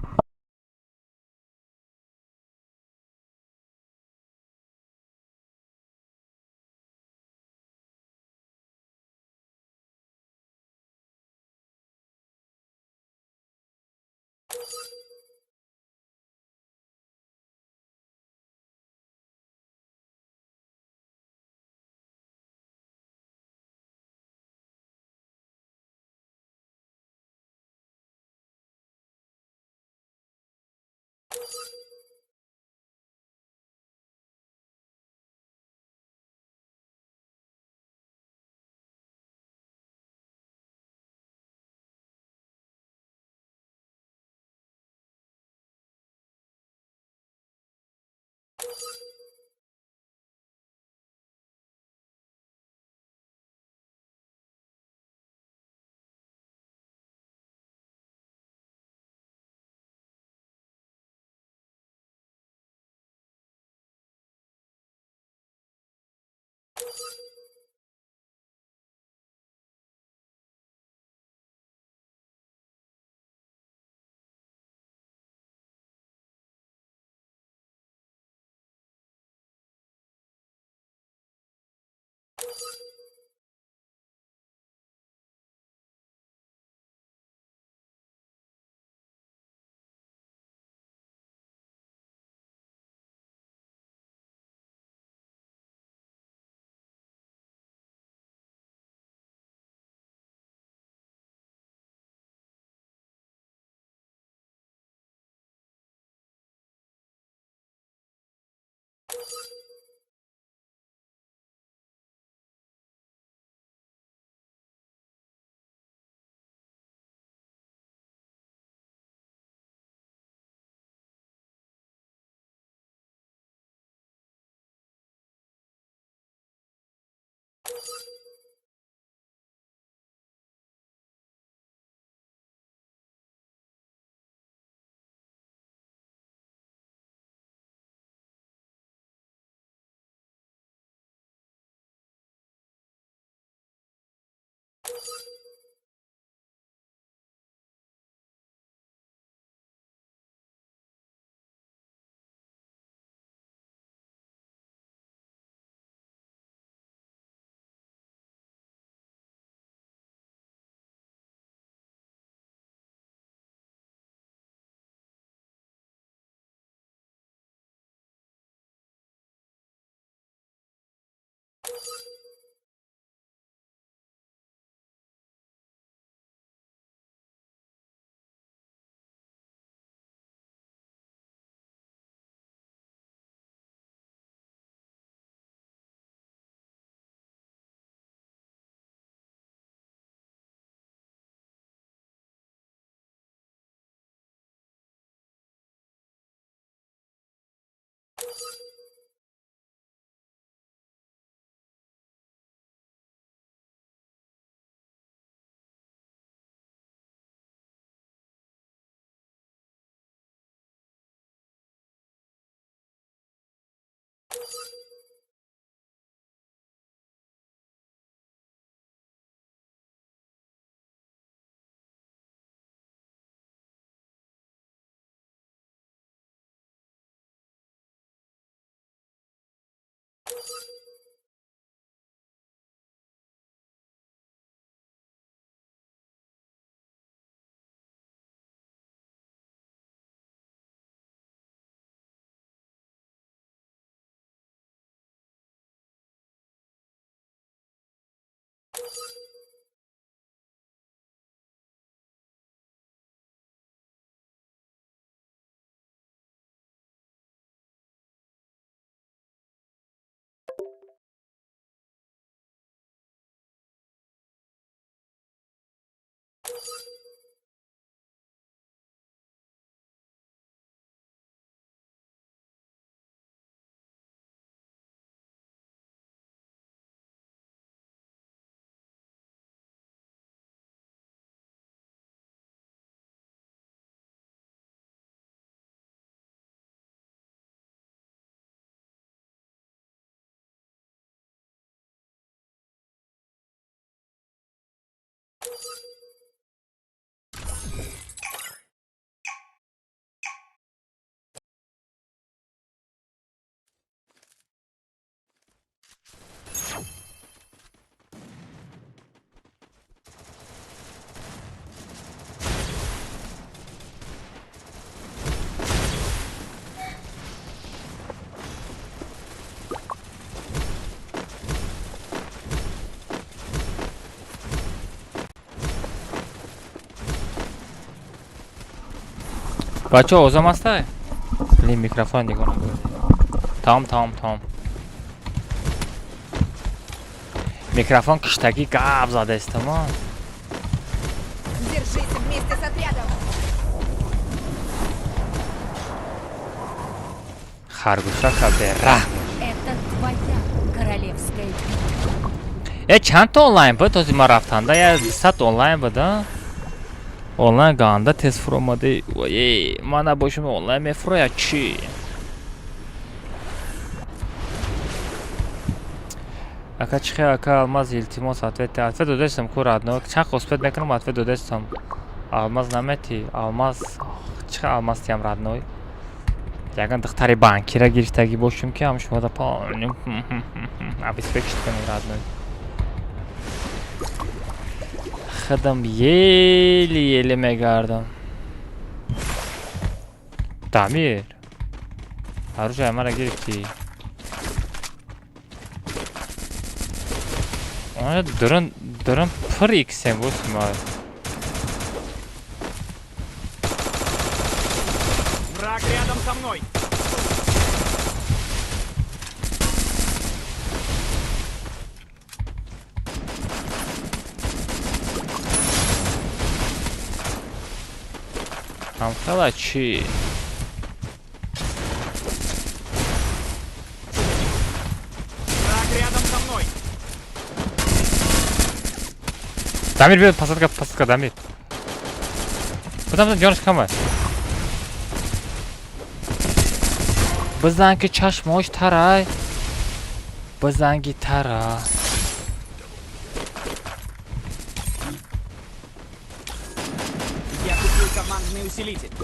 بچه اوزام هسته؟ لی میکروفون نگاه نگاه. تام. میکروفون کشتگی گاب زده است ما. Держись вместе с отрядом. خرگوشا که به رحم. Это твоя королевская چند تا آنلاین بود تازی ما رفتنده یا 100 آنلاین بوده آنلاین گانده تست فرو ماده وای ما نباشیم آنلاین میفرو یا چی اکا چخی اکا الماز التماس اتفه دو دستم کور ادنو چند قصبت میکنم اتفه دو دستم الماز نمیتی الماز چخی الماز تیم ردنوی یکن دختری بانکی را گرفتگی باشیم که همش ماده پا ابیس بکشت کنیم ردنوی خدم یلی میگردم تعمیر هر جای مرا گرفتی آنها دارن پر ایکسیم بوست ما Враг рядом со мной. هم خلا چی Враг рядом со мной. تعمیر بیاد پسات که تعمیر بودم جانش کمه بزن که چشماش تره بزنگی تره Я купил командный усилитель.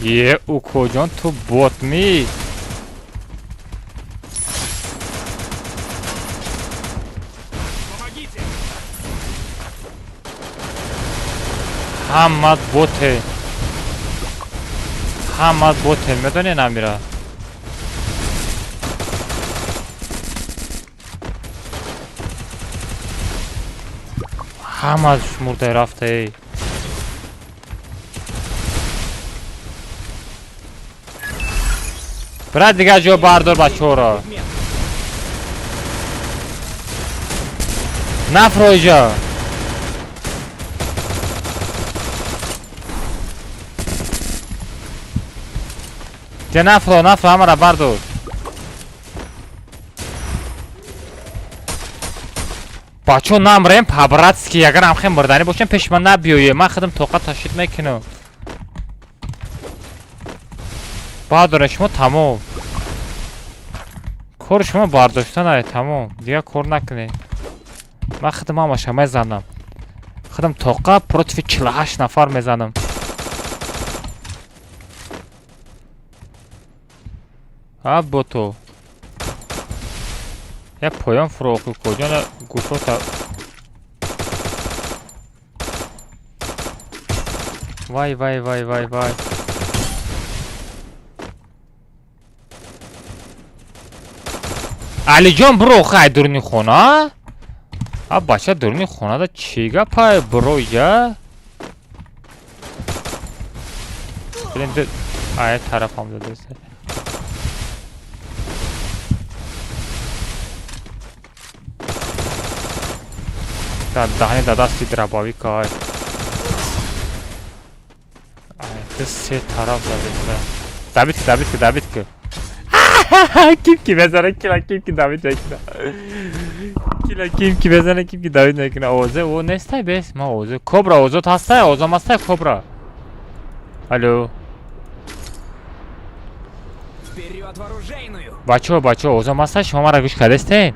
یه او کجان تو بوت می Помогите. همت بوته میدونی نمیره همه مرده رفته ای برای دیگه جو بردار بچه را Предмет. نفرو ایجا ده نفرو همه را بردار بچه نمریم پابراتسکی اگر هم خیلی مردنی باشیم پیش من نبیویه من خودم طاقت تشکیل میکنم بردار شما تمام کار شما برداشتن تمام دیگه کار نکنی من خودم هم شما میزنم خودم طاقت پروتفی 48 نفر میزنم ها بوتو یه پایان فروخی کجا گوشو تا وای علی جان برو خواهی درونی خونه بچه درونی خونه دا چیگه پای برو یا بلین ده آیه طرف هم داده است دهنی داده ستی درباوی که آی ده سه طرف داده است دابید که kim ki bezene kim ki David nekine kim ki bezene kim ki David nekine oze o nestay bes ma oze kobra ozo hastay ozo hastay kobra alo Вперед в оружейную. бачо ozo hastay shoma mara gush kadestein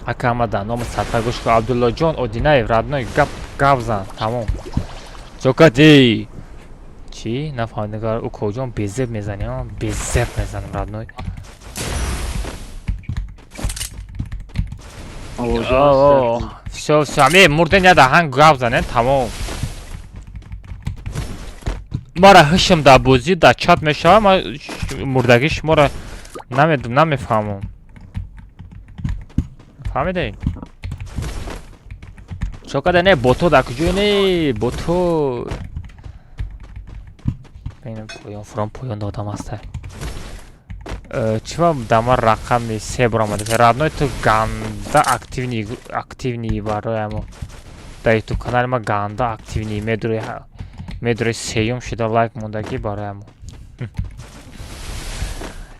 акамада ном сатра gush ko Abdullah Jon Odinayev родной гавзан тамом чокати چی؟ نفهمیدگار او کجا بیزب میزنی ها؟ بیزب میزنم ردنوی شامی مرده نده هنگ گاو زنه تمام ما را هشم دا بوزی دا چات میشه ما مردگیش ما را نمیفهمم فهمیدین؟ چقدر نه بوتو در کجای نه بوتو ببینم پایان فرام پایان دادم هسته چرا دما رقم 3 برآمده رادنوی تو گنده اکتیونی برای ما در تو کانال ما گنده اکتیونی میدروی سیوم شده لایک موندگی برای ما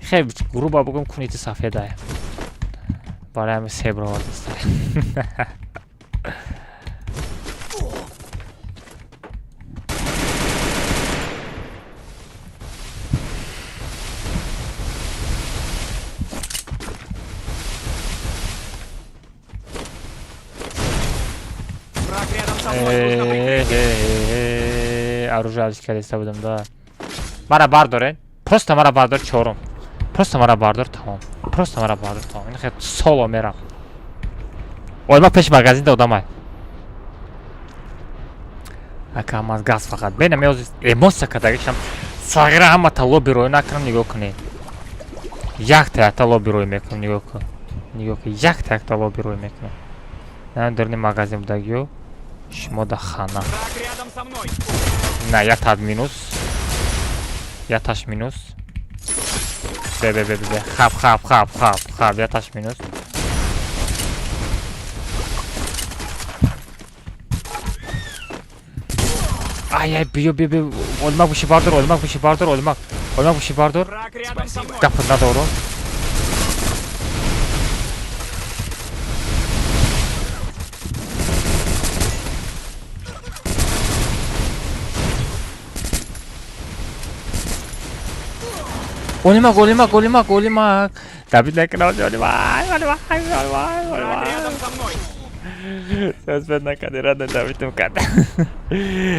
خیلی گروه با بگم کنید صفحه داره برای همه 3 برآمده است Враг рядом со мной. Нужно прикрытие. оружие искать будем, да. Мара бардоре. Просто мара бардор чорум. Просто мара бардор тамом. Просто мара бардор тамом. Ин хет соло мерам. Ойма пеш магазин да одамай. Ака маз газ фақат. Бена меоз эмоция кадагишам. Сагра ҳама тало бирои накунам нигоҳ кунед. Як та тало бирои мекунам нигоҳ кун. Нигоҳ кун. Як та тало бирои мекунам. Нам дорни магазин будагиё. Шумо да хана. Враг рядом со мной. На, я тад минус. Я таш минус. Бе. Хап, я таш минус. Ай, бию. Олмак буши бардор. Олмак буши бардор. Враг рядом со мной. Капот надору. Олимак. Давид наканал Олимак. Враг рядом со мной. Söz ben ne kadar adı David'im kadar.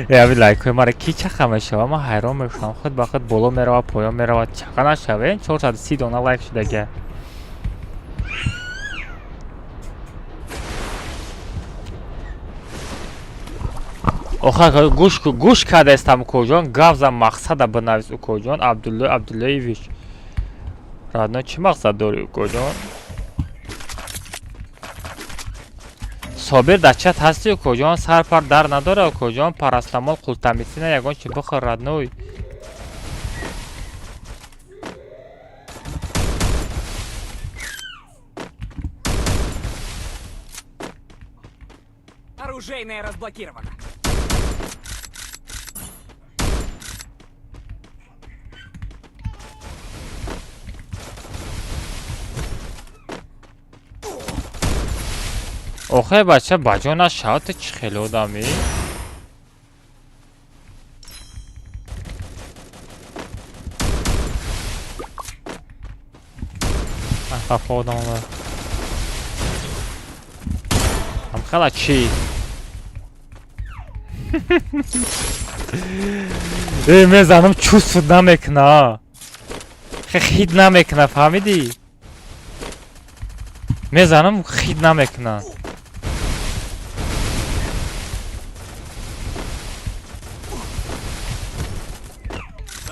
Ya bir like koyma ki çakama şava ama hayran meşam خود با خود بالا میره و پایان میره و چقدر شوه 430 دونه لایک شده که آخه گوش کرده استم کوجان گفزم مقصد بنویس او کوجان عبداللهیویچ رادنا چی مقصد داری او کوجان صابر در چت هستی او کوجان سر پر در نداره او کوجان پرستمال قلتمیسینه یگان چی بخور رادنوی Оружейная разблокирована. آخه بچه بجانا شاوت چی خیلی آدمی خفه آدم آمد هم خیلی چی میزنم چوست نمیکنه خید نمیکنه فهمیدی میزنم خید نمیکنه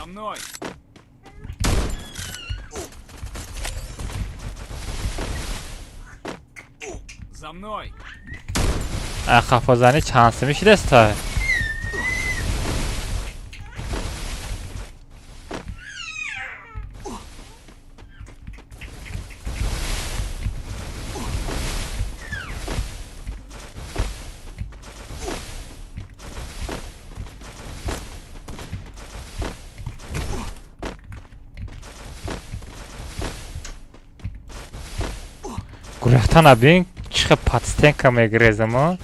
За мной. За мной. خفه زنی چانس میشه دسته گریختن بین چه پاتستنکا میگریزم ها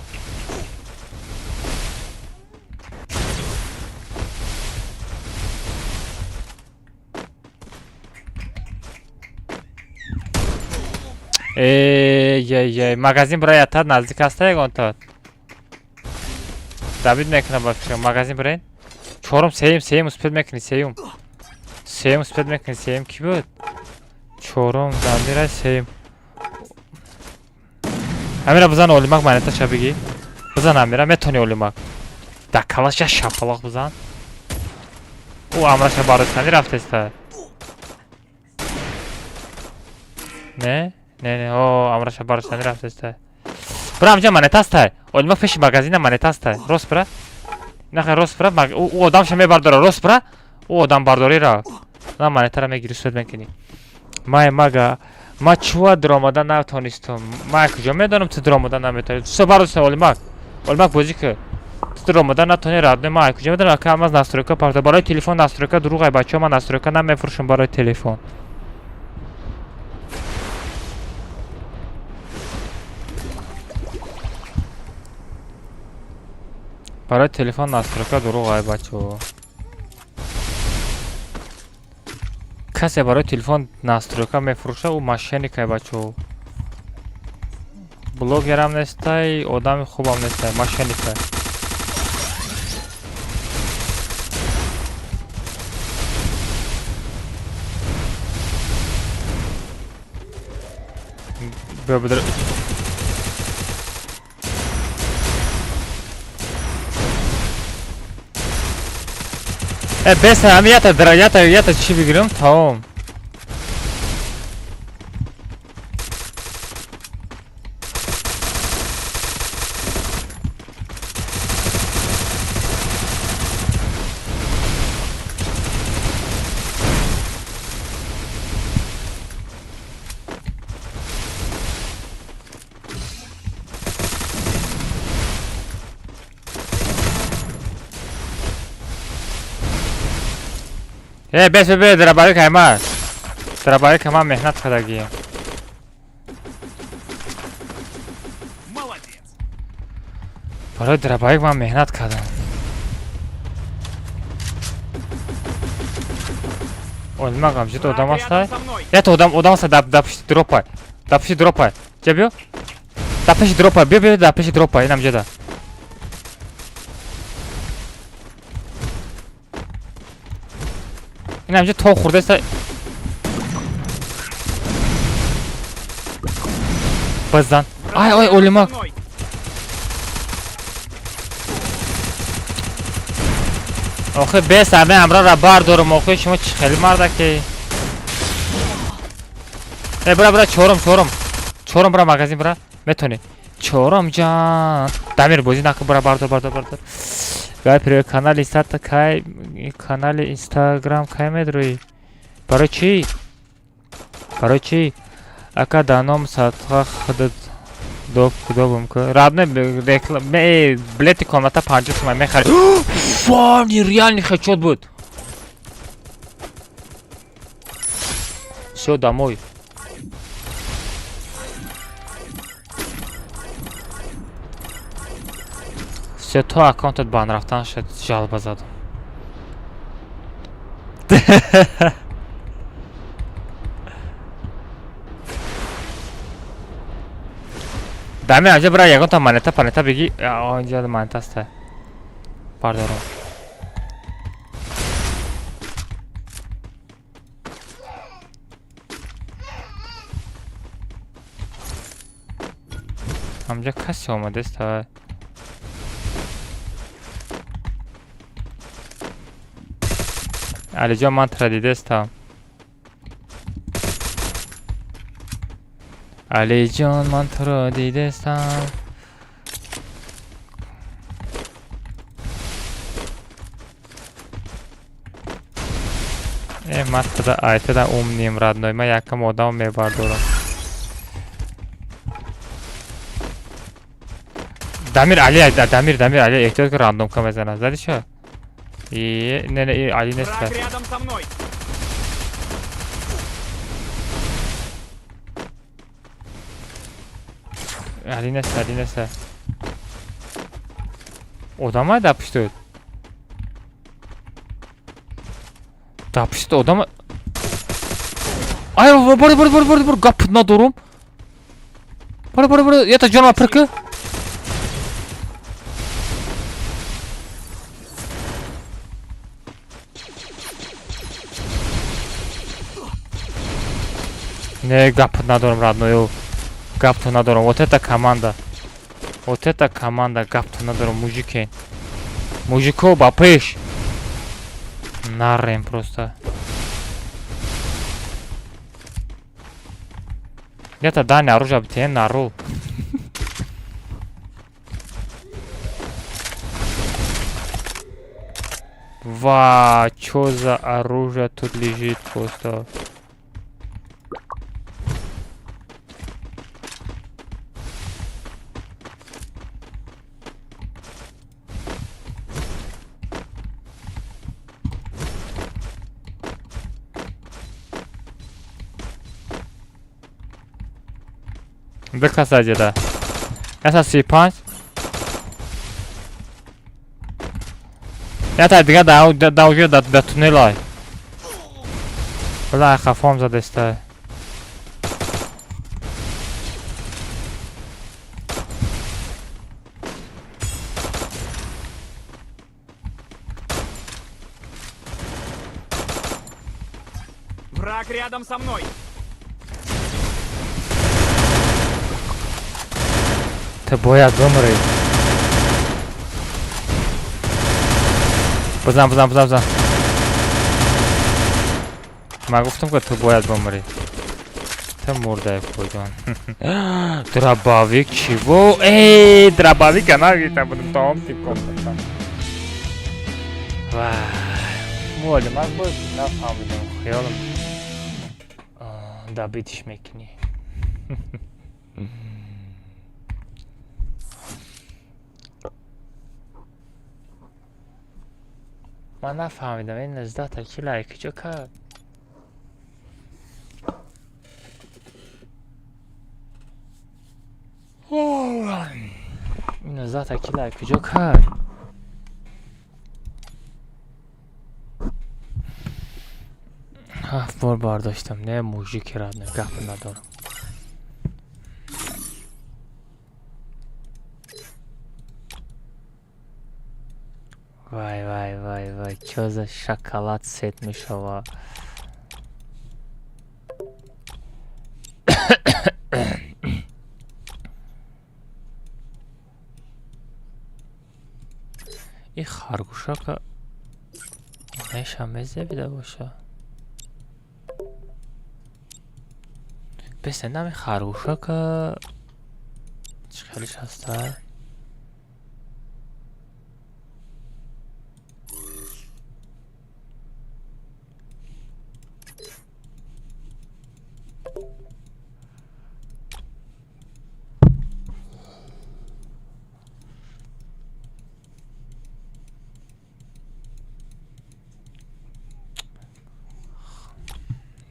ای مغازین برای اتاد نزدیک هسته یگان تاد David میکنه با فکر مغازین برین چهارم سیم اسپید میکنی سیم اسپید میکنی سیم کی بود چهارم دامیره سیم امیره بزن اولیماک منیتا چه بگی بزن امیره میتونی اولیماک در کلاش یا شپلاق بزن او امرش بارستانی رفته است نه Не, о, амраша бараша мерафтаста. Бра амҷа манетаста. Олима пеши магазина манетаста. Рост бра? Нахай рост бра. У одамша мебардора рост бра? У одам бардорира. На манетара мегири суд мекунӣ. Мага ма чува диромада натонистум. Ма куҷо медонам ту диромада наметонӣ. Ту бароста Олимак. Олимак бозӣ ки. Ту диромада натонӣ радне ма куҷо медонам ки ам аз настройка парта. Барои телефон настройка дуруғ ай бачаҳо ман настройка намефурӯшам барои телефон. برای تلفن ناسترکا دروغ ای بچو کسی برای تلفن ناسترکا میفروشه او ماشینیک ای بچو بلوگر هم نیسته آدم خوب هم نیسته ماشینیک بدر بس هم یه تا چی بگیرم تمام بس درباره که من مهنت کردگیم Молодец. برای درباره من مهنت کردم Olmak amca da odam hasta. Ya da odam hasta dapışı dropay. Dapışı dropay. Cebio? Dapışı dropay. Bir dapışı dropay amca da. این amca تو خورده است. بزن. ay Olmak. آخه بس همه امرا را بردارم آخه شما چه خیلی مرده که برا چورم برا مغازین برا میتونی چورم جان دمیر بازی نکن برا بردار گای پریو کانال اینستاگرام کای میدروی برای چی اکا دانم ساتخا خودت دوبم که رابنه بلیتی کامتا 50 تومن میخری فانی реальный хедшот بود все домой все то аккаунтت бан рафтан шуд жалоба задам دمه اینجا برای یکان تا منتا بگی اینجا منتا است بردارم همجا کسی آمده است علی جان من تردیده استم علی جان من تو را دیده استم من تا نیم ردنای من یکم آدم میبردارم دمیر علی احتیاط که راندوم که بزنه زدی شو نه علی نیست علی نیست آدم های دپشتود آدم ای برو گپ ندارم برو یه تا جانم پرکه نه گپ ندارم رادنویو گپ تو ندارم вот это команда گپ تو ندارم мужико бапеш нарем просто Где-то Даня оружие бтен нару. Ва, чё за оружие тут лежит просто? Бека сзади, да. Это сипать. Это дига да уже до туннеля. Бля, хафом задестай. Враг рядом со мной. Ты бояд вымри. Поздам. Могу в том, что ты бояд вымри. Ты мордай пойдем. Дробовик чего? Эй, дробовик, она где-то будет там, ты комната. Молим, а будет на фамилию. Хелм. Добить шмекни. من نفهمیدم این نزدت کی لایک چه کرد این نزدت کی لایک چه کرد هفت بار برداشتم نه موجی کرد نه گپ ندارم وای چه за شکلات ست میشوه این خرگوشا که اینش هم مزه بیده باشه بسندم این خرگوشا که چخیلیش هسته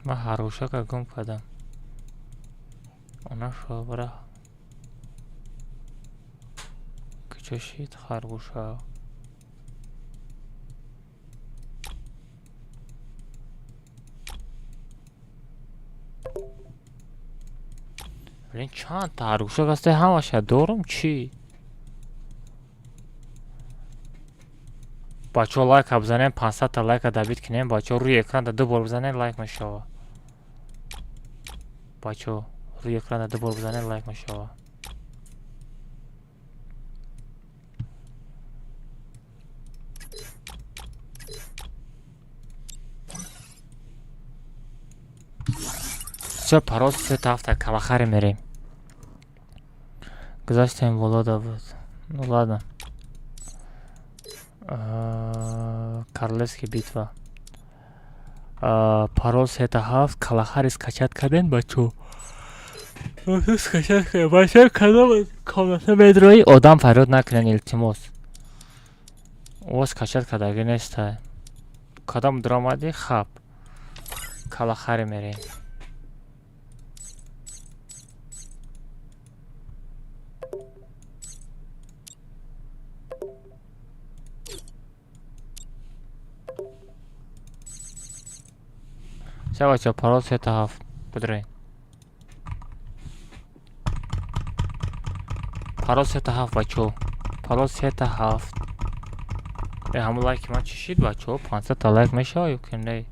من خرگوشا که گم کردم اونا شو برا کجا شید خرگوشا ولی چند تا خرگوشا هسته همش دورم چی بچه ها لایک بزنین 500 تا لایک دابید کنین بچه ها روی اکران دو بار بزنین لایک میشوه بچه ها روی اکران دو بار بزنین لایک میشوه چه پراز 3 هفته کلاخری میریم گذاشتیم ولادا بود ладно Королевская битва. Парол сета хафт калахари скачат карден бачо. Скачат карден бачо канал комната медрои одам фарёд накунен илтимос. О скачат кардаги неста. Кадам драмади хаб. Калахари мерем. Чавача, парол сета хафт. Будрей. парол сета хафт бачо. парол сета хафт. ҳамон лайки ман чишид бачо? 500 та лайк мешава ё ки не?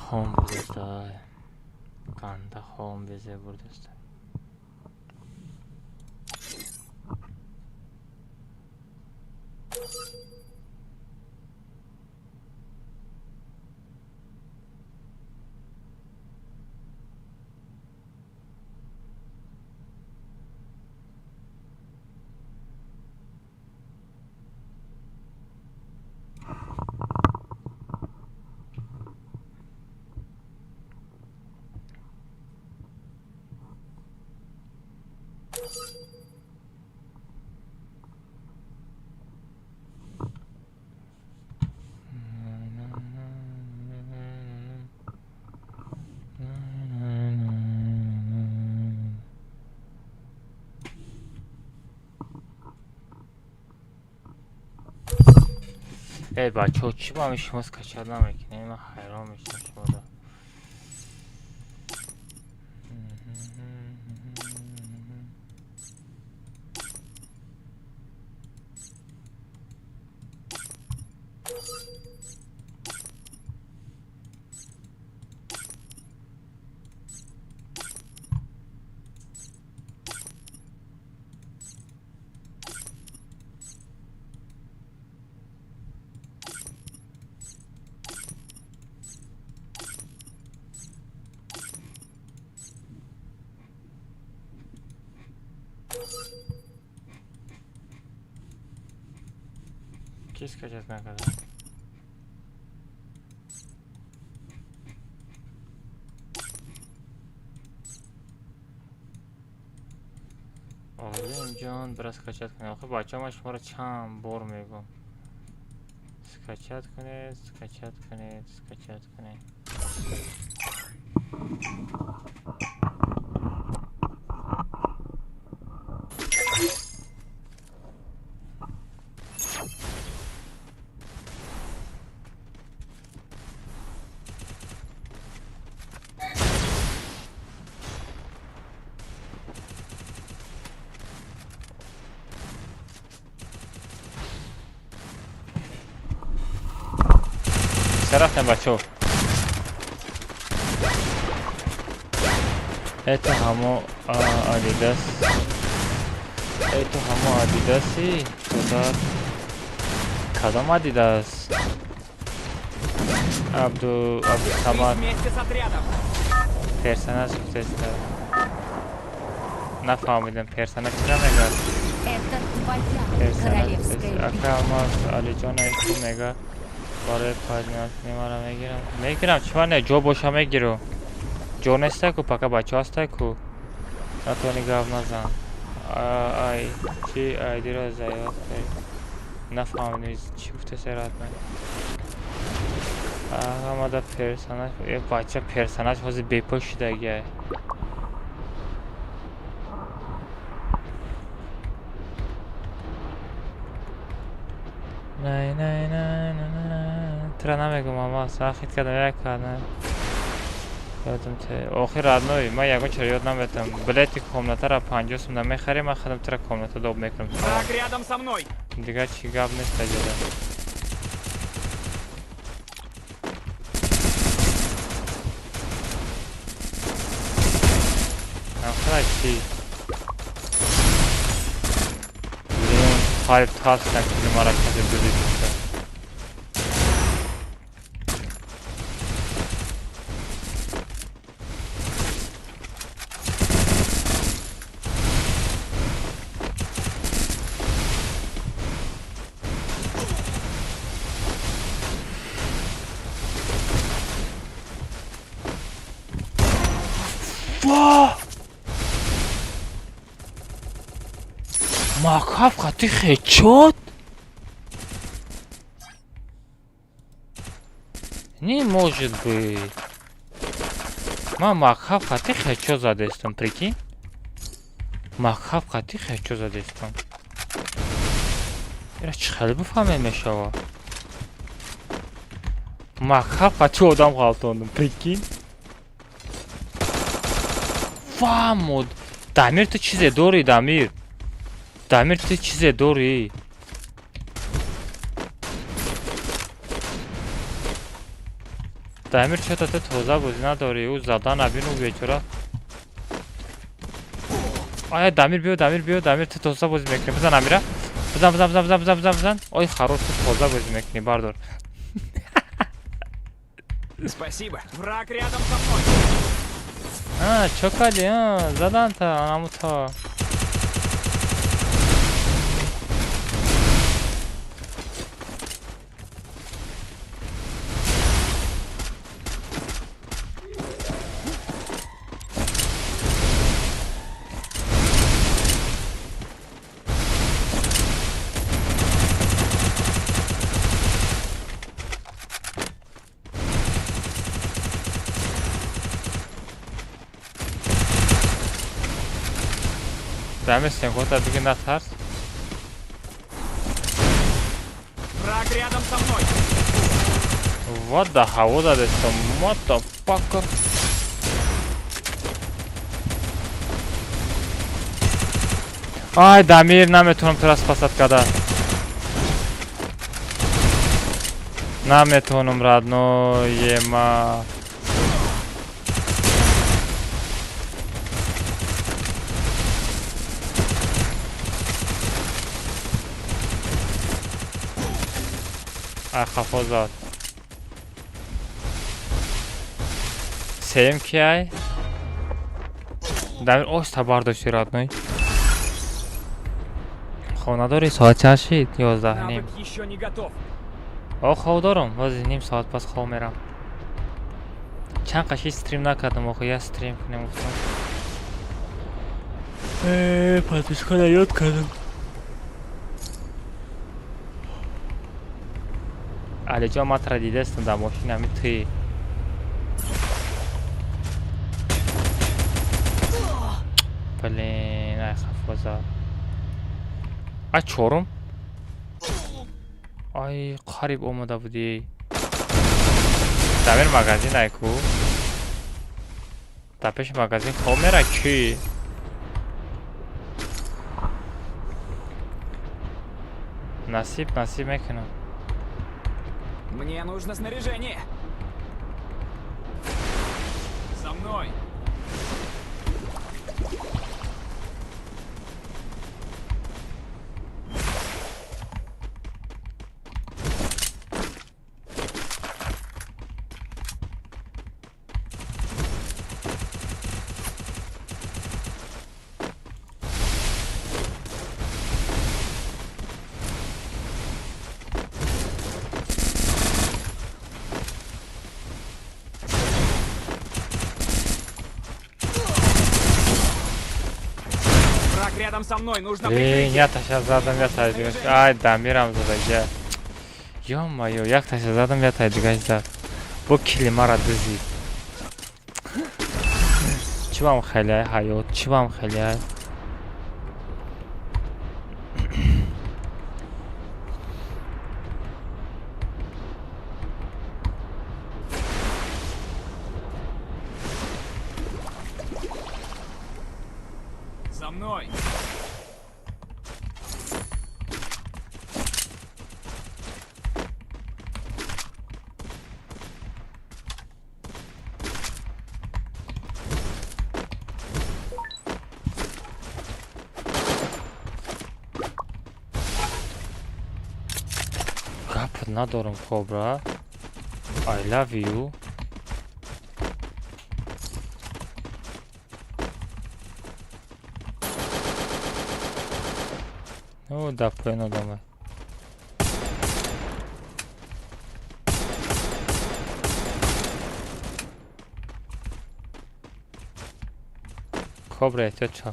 خون بزرگتر Qanda xom beze buradasın. Evet bak çi вам işimiz kaçardan bekleyin. Ben hayran olmuşum şurada. Kes kaçacak ne kadar? Oğlum can biraz kaçat کنه آخه بچه‌م شما رو چند بار میگم скачать کنید скачать کنید скачать کنید رفتم بچه‌ها تو همو آدیداس تو همو آدیداسی خدا کدام آدیداس عبدو سامان Вместе с отрядом. پرسناج تستا نفهمیدم پرسناج چرا میگه Это твоя پرسناج королевская اکا ما علی جان ایکو میگه برای پادمیات میمارم میگیرم چون نه جو باشم میگیرم جو نسته کو پاکا بچه هسته کو نتونی گاف نزن ای چی ایدی رو زیاد کاری نفهمیدم چی گفته سرات من ما دا پرسناج یه بچه پرسناج حوزی بیپوش دیگه نه نه نه نه ترا نمیگم ماما ساخت کردم یک کردم یادم ته آخر رادنوی ما یکو چرا یاد نمیتم بلیتی کامناتا را 50 سوم نمیخریم من خودم ترا کامناتا دوب میکنم Враг рядом со мной. دیگه چی گاب نیست جدا آخر چی لیون خالب تاستن که ما را کسی دوزی میشه ماکاف خطی خیچود не может быть ما ماکاف خطی خیچود زده استم прикинь ماکاف خطی خیچود زده استم ایرا چخیلی بفهمه میشوا ماکاف خطی آدم غلطاندم прикинь فهمود دامیر تو چیزه دوری دامیر دامیر تو چیزه دوری дамир чото ту тоза бозӣ надорӣ? Ӯ зада набину бечора. Ай дамир биё, дамир ту тоза бозӣ мекунӣ. Бизан амира. Бизан. Ой харош, ту тоза бозӣ мекунӣ, бардор. Спасибо. Враг рядом со мной. Чо кардӣ? Заданта, анамуто. Дамир сенхота бигӣ натарс. Враг рядом со мной. What the hell? What is the motherfucker? Ай, дамир, наметунам тура спасат када. Наметунам, родной, ма. Хафозат. Сеем кияй? Дамир ошта бардошти, родной. Хо надори соат чанд шид? 11 ним. Навык еще не готов. Хов дорам. Бози ним соат пас хов мерам. Чанд қаши стрим накардам, охо я стрим кунем уфтам. Подписка наёд кардам. Алиҷо матра дидастам дар мошинами туи. Блин, ай хафоза. Ай чорум? Ай қариб омада будӣ. Дамир магазин айку. Дар пеши магазин хоб мера чӣ? Насиб мекунам. Мне нужно снаряжение. За мной. Рядом со мной, нужно прикрытие. Я таша задам ятай дигаш. Ай, дамирам задага. Ё-моё, як таша задам ятай дигаш зад. Бо кили мара дизид. Чӣ вам хеле ай ҳаёт? Чӣ вам хеле ай? За мной. Гап надорам кобра. I love you. О, да, поено дома. Кобра, ты чё?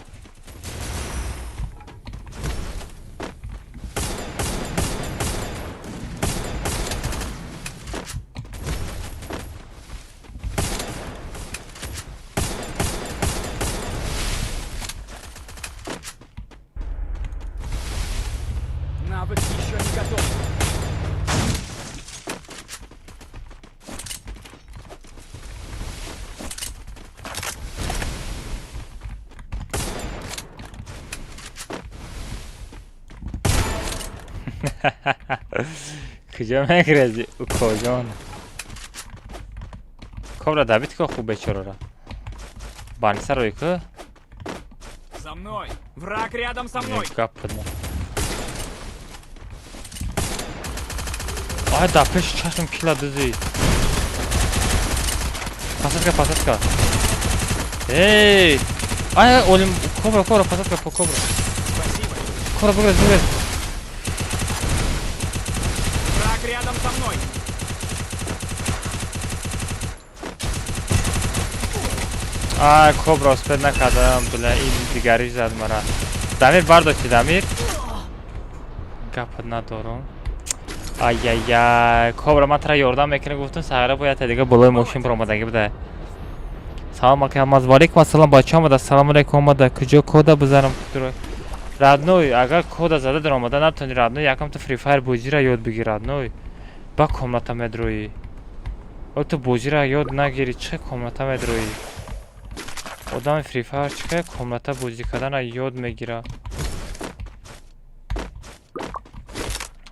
Навык еще не готов. کجا میگردی او کجان Кобра Давид ка хуб бечора. Банса ройка. За мной! Враг рядом со мной! Капна. Ай да пеш чашм кила дузи. Посадка. Эй! Ай, олим кобра, посадка по кобра. Спасибо! Кобра, бегай. Враг рядом со мной! Ай, кобра успед накардам, бля, ин дигари зад мара. Дамир бардошти, Дамир. Гап надорам. Ай, кобра ман тара ёрдам мекунам, гуфтам сагара бояд дига болои мошин баромадаги буда. Салом алейкум, ассалом бача омада, салом алейкум омада, куҷо кода бизанам кутуро. Радной, агар кода зада дар омада натони радной якам ту Free Fire бозира ёд бигир радной. Ба комната медроӣ. О ту бозира ёд нагири, чӣ комната медроӣ? Одами Free Fire чӣ комната бозӣ кардана ёд мегира.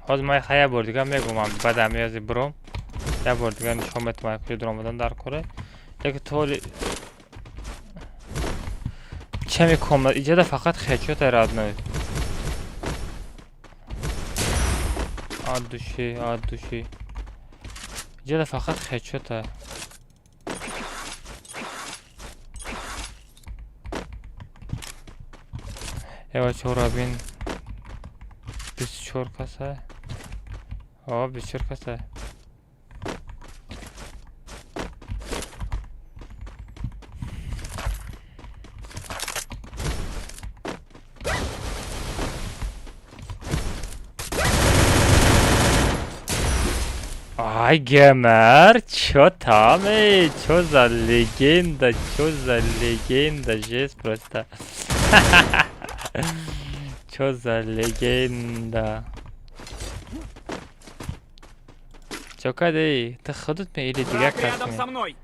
ҳозир ман хая бор дига мегумам бадам язи бром. Я бор дига нишон метавонам куҷо дар омадан дар коре. Лекин толи чами комната иҷода фақат хечота радной. От души. Иҷода фақат хечота. Эва чора бин 24 каса. 24 каса. Ай, геймер, чё там, чё за легенда, жесть просто. Чё за легенда. Чё кадей, ты ходут мне или дига Враг рядом со касми? мной!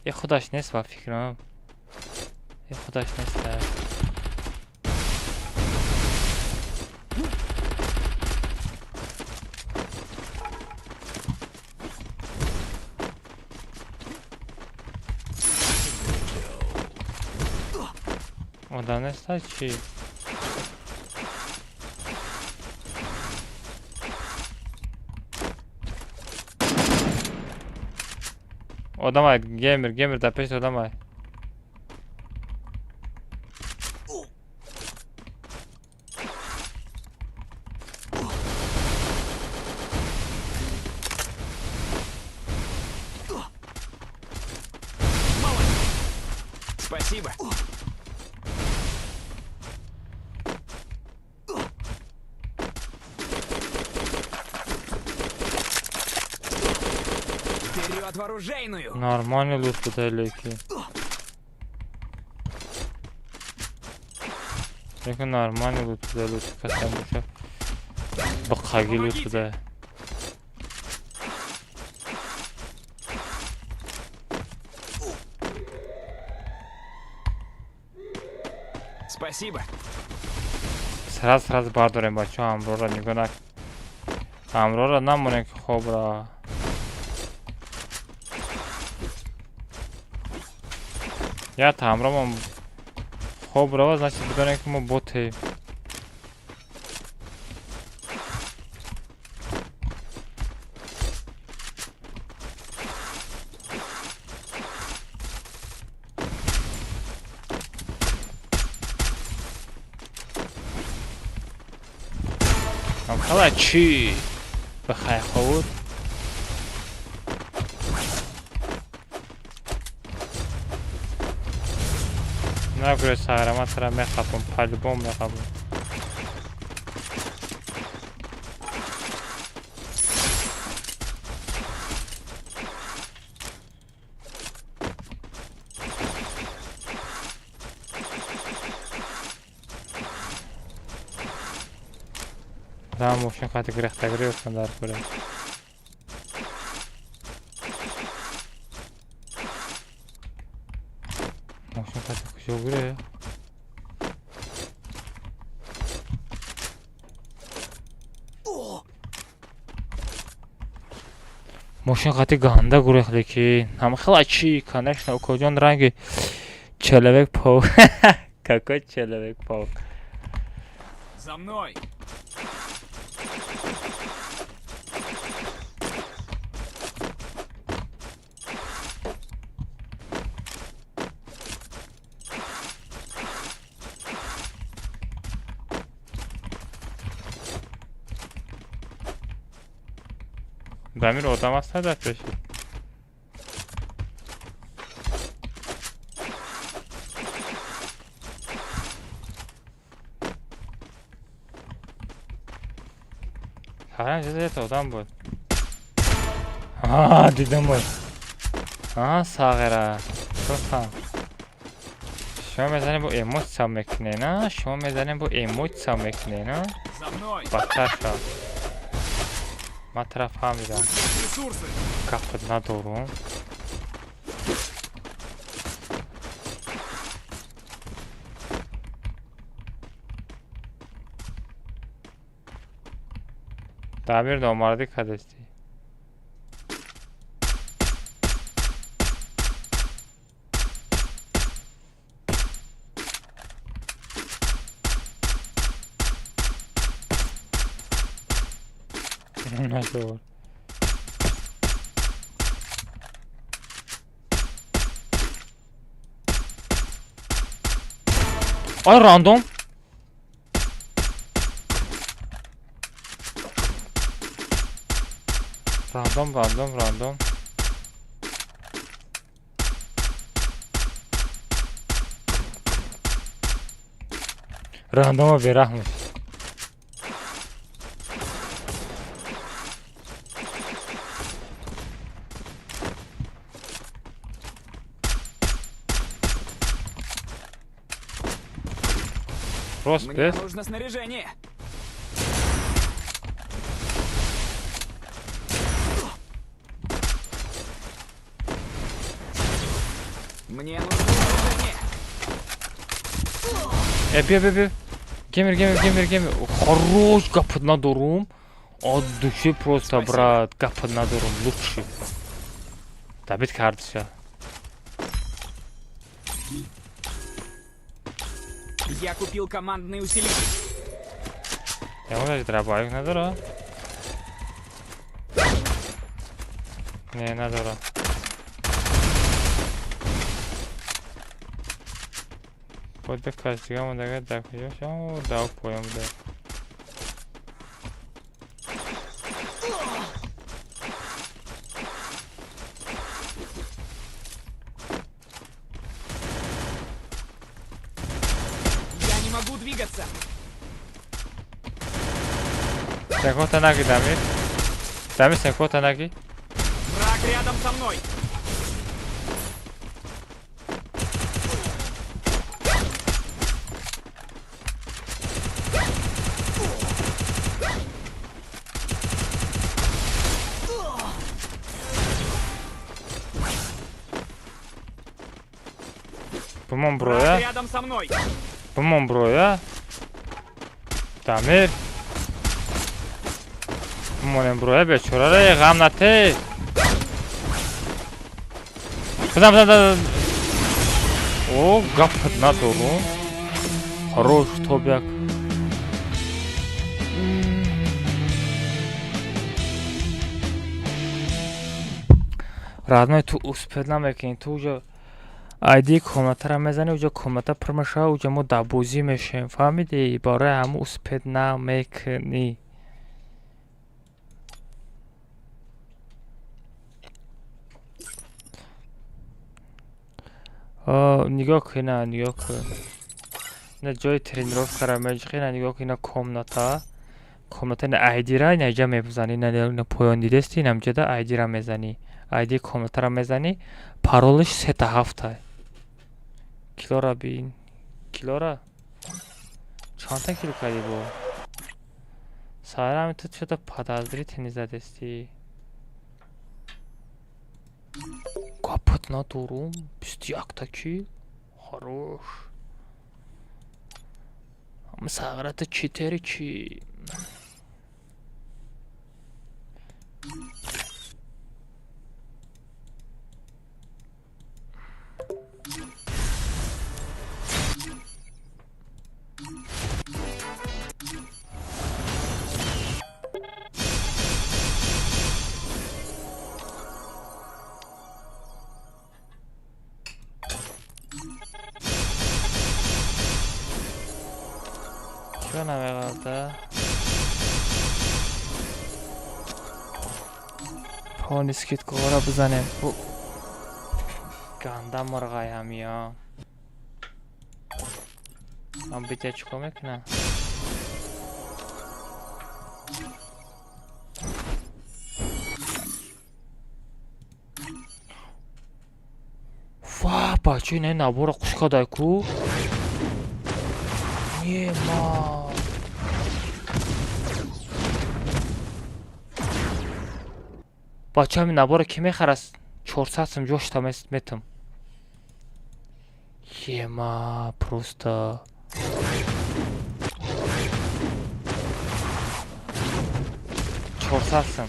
Я худаш не сва фикрам. Я худаш не сва. Одан неста чи? Одамай, геймер, да пеш одамай. Спасибо! Вперед в оружейную! Нормальный лут буда леки. Лекин нормальный лут буда, лут касам буша. Бақаги лут буда. Спасибо! Сраз бардорем бачо амрора нигоҳ нак. Амрора намонем ки хобра. Я тамромам хобра, значит бидонем ки мо ботем. Ҳала чӣ? Бахай ховуд. Нагӯе саграма тара мехапам, по-любому мехапам. Да, мошин хати гирехтагирӣ ёфтам дар кӯра. Мошин хати куҷо гире? ماشین خطی گنده گروه که هم خیلی چی کنکشن و کجان رنگ چلوک پاو какой человек паук За мной! Damir odam hasta da peşi. Haran cezayet odam بود. دیدم بود. ساغره. گفتم. شما میزنیم با ایموت سام میکنه نه؟ شما میزنیم با ایموت سام میکنه نه؟ За мной! بدتر شد. ما طرف هم میدم. Ресурсы! Капот ندارم. Damir نامردی کدستی. ندار. آی راندوم راندوم راندوم بیرحمش Просто Мне нужно снаряжение! Мне нужно снаряжение! бе. Гемер. Хорош, капот надорум. От души просто, брат, капот надорум. Лучше. Давид кардша. Я купил командный усилитель. Я уже дробовик надора. Не, надора. Pode castigar uma daga da coisa, ou dá o poema dela. Я не могу двигаться. Секунда наги, Дамир. Дамир, секунда наги. Враг рядом со мной. По-моему, Враг броя. рядом со мной. По-моему, броя. Дамир. По-моему, броя, бечора, гам нате. Бзам. О, гапот надорум. Хорош тобяк. Родной, ту успел намекни, ту уже айди комнатара мезани, уҷа комната пурмаша, уҷа мо дар бозӣ мешем, фаҳмиди? Бораи ҳамун успед намекунӣ. нигоҳ кун, нигоҳ кун. ина ҷои тренировкара меҷиқи, нигоҳ кун, ина комната. Комната ина айдира, ина иҷа мебзани, ина поён дидести, инамҷада айдира мезани. айди комнатара мезани, паролиш 3-7. Килора бин. Килора? Чанта кил кади бо? Сайрами тут что-то подозрительно задести. Капот надорум. 21 кил. Хорош. Ама сағарата 4 чи. چرا نمیقدر پانیسکیت گوارا بزنیم گنده مرغای همی ها من بیتیا چکو میکنم واه بچه اینه نبور قشقا دای کو نیما بچه همین نبور کی میخرست 400 сым جوش там метам ема просто 400 сым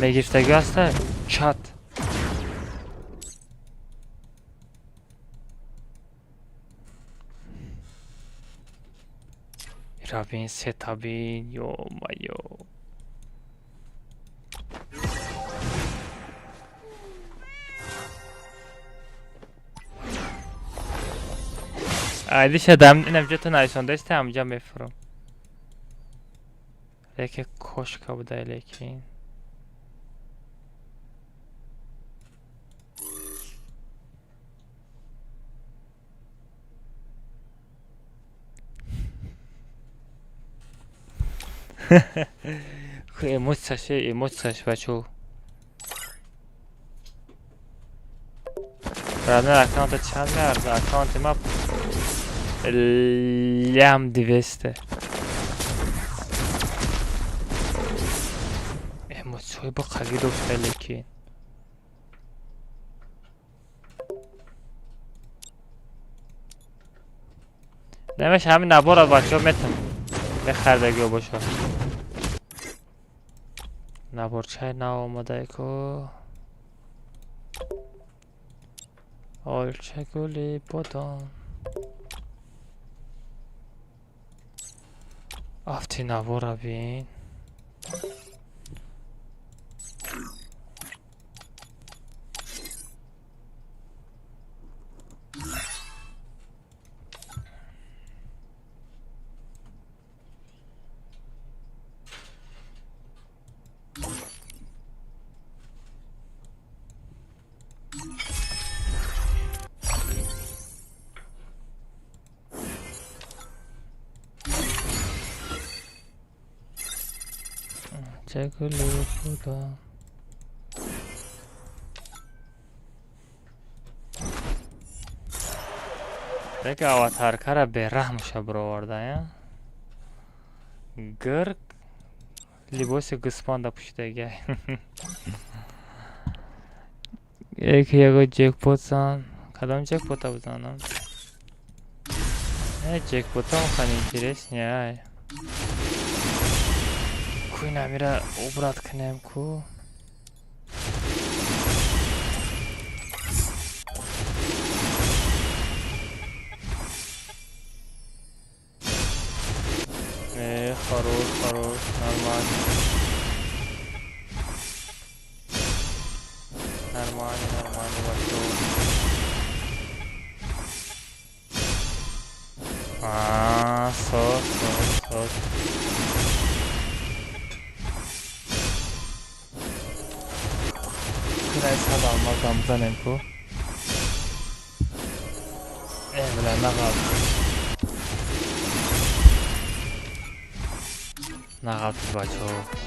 мегиштаги аста чат рабин сетабин ё-моё عادی شدم اینم جا تو نایسان داشته همجا میفرم لیکن کشکا بوده لیکن емоцияш бачо برادر اکانت چند میارده اکانت ما لیم 200 اموچوی با قگی داشته لیکن نمیشه همین نبار از بچه ها میتم بخردگی ها باشه نبار چای نو آمده که آلچه گلی بادام افتی نبار بین چه گلی بادام دیگه آواتارکا را به رحمش برآورده گرگ لباس گسپانده پوشیده یکی یکو جکپوت زن کدام جکپوت بزنم جکپوت هم خیلی اینترسنیه کوی نمیره عبرت کنیم کو خروش نرمال باشو سوز کنای سب آلماز هم بزنیم کو بله نقل تو بچه ها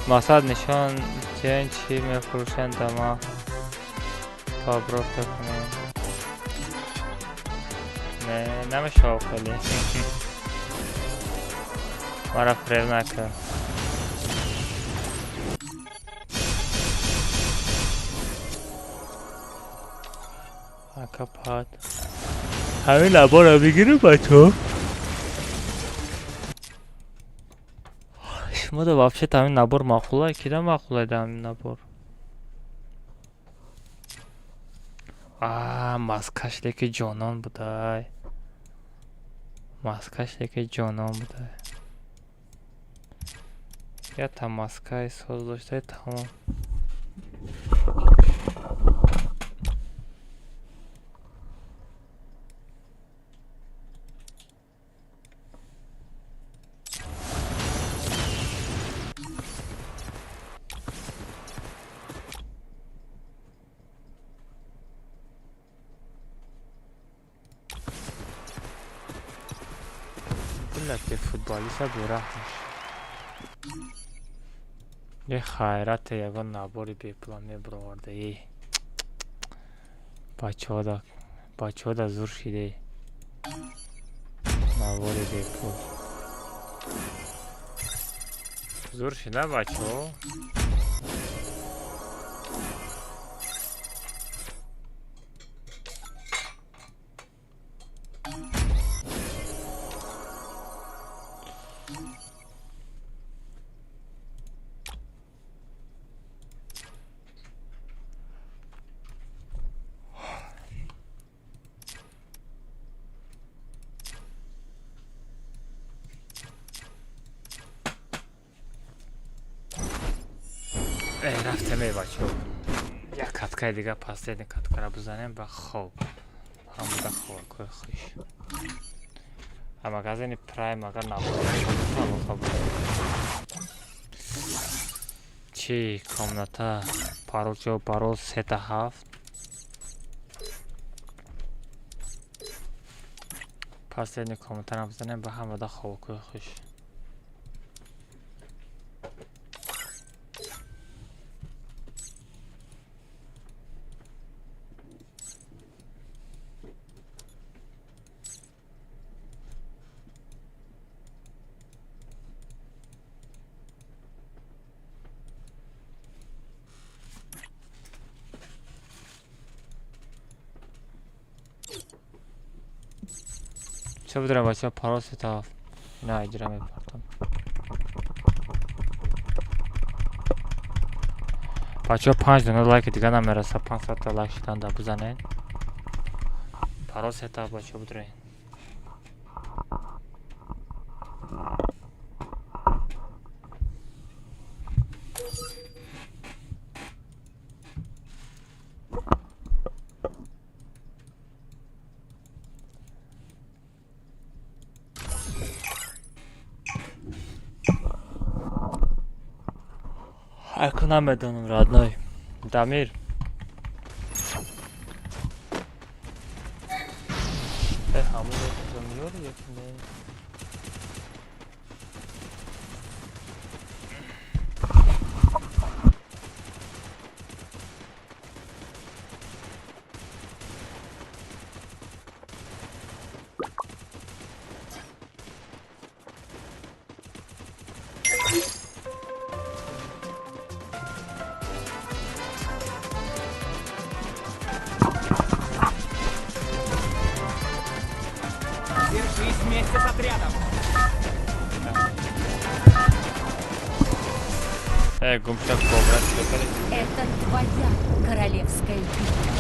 مقصد نشان جن چی میفروشن دما تا برفته کنیم نه نمیشه خیلی مرا فریب نکرد کپات همین لبا رو بگیریم بچه شما da вообще همین نبار ماقوله کده ماقوله ده همین نبار مسکش لیک جانان بوده маскаш леки ҷонон буда. Я там маскаи соз доштаи тамом. Milleti futbolista durahmış. یه خیرت یگان نباری بی پلانی برآورده ای بچه ها دا زور شده نباری بی پول زور شده بچه ها رفتم ای بچه ها یک کتکای دیگه پس دیدین کتکا را بزنیم و خوب همون دا خوب که خوش اما از این پرایم اگر نبود همون خوب چی کامنتا پارول چو پارول 3 تا 7 پس دیدین کامنتا را بزنیم و همون دا خوب که خوش چه بدونم بچه ها پاراس تا نه اجرا میپردم بچه ها 5 دونه لایک دیگه نمیرسه 500 تا لایک شدن دا بزنین پاراس تا بچه ها بدونین اکنم بدونم رادنای دمیر همون میاره یکی نه Держись вместе с отрядом. гумчак кобра Это твоя королевская битва.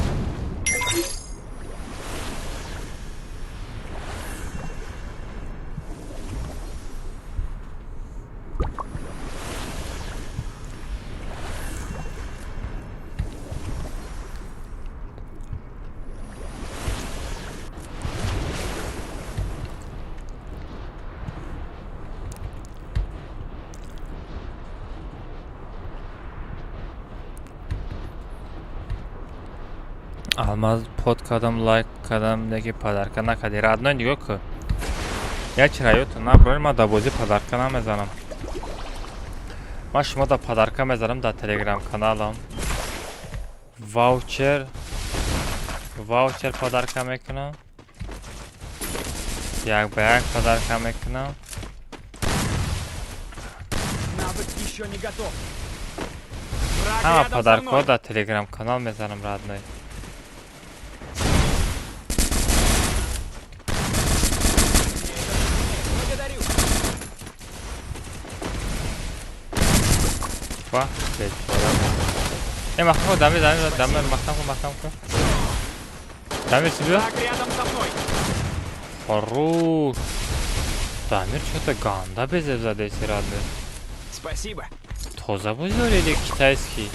алмаз под кадам лайк кадам деги падарка накади радной нигоҳ ку як чираёту наброи ма да бозӣ падарка намезанам ман шумо да падарка мезанам дар телеграм каналам ваучер падарка мекунам як ба як падарка мекунам Навык еще не готов. Враг ҳама рядом со падаркаҳо мной. дар телеграм канал мезанам радной Благодарю. ва махтам дами махтам кун дами сибиё Враг рядом со мной. Хорош. Дамир что-то ганда безе заде сирадны. Спасибо. Тоза бузор или китайский?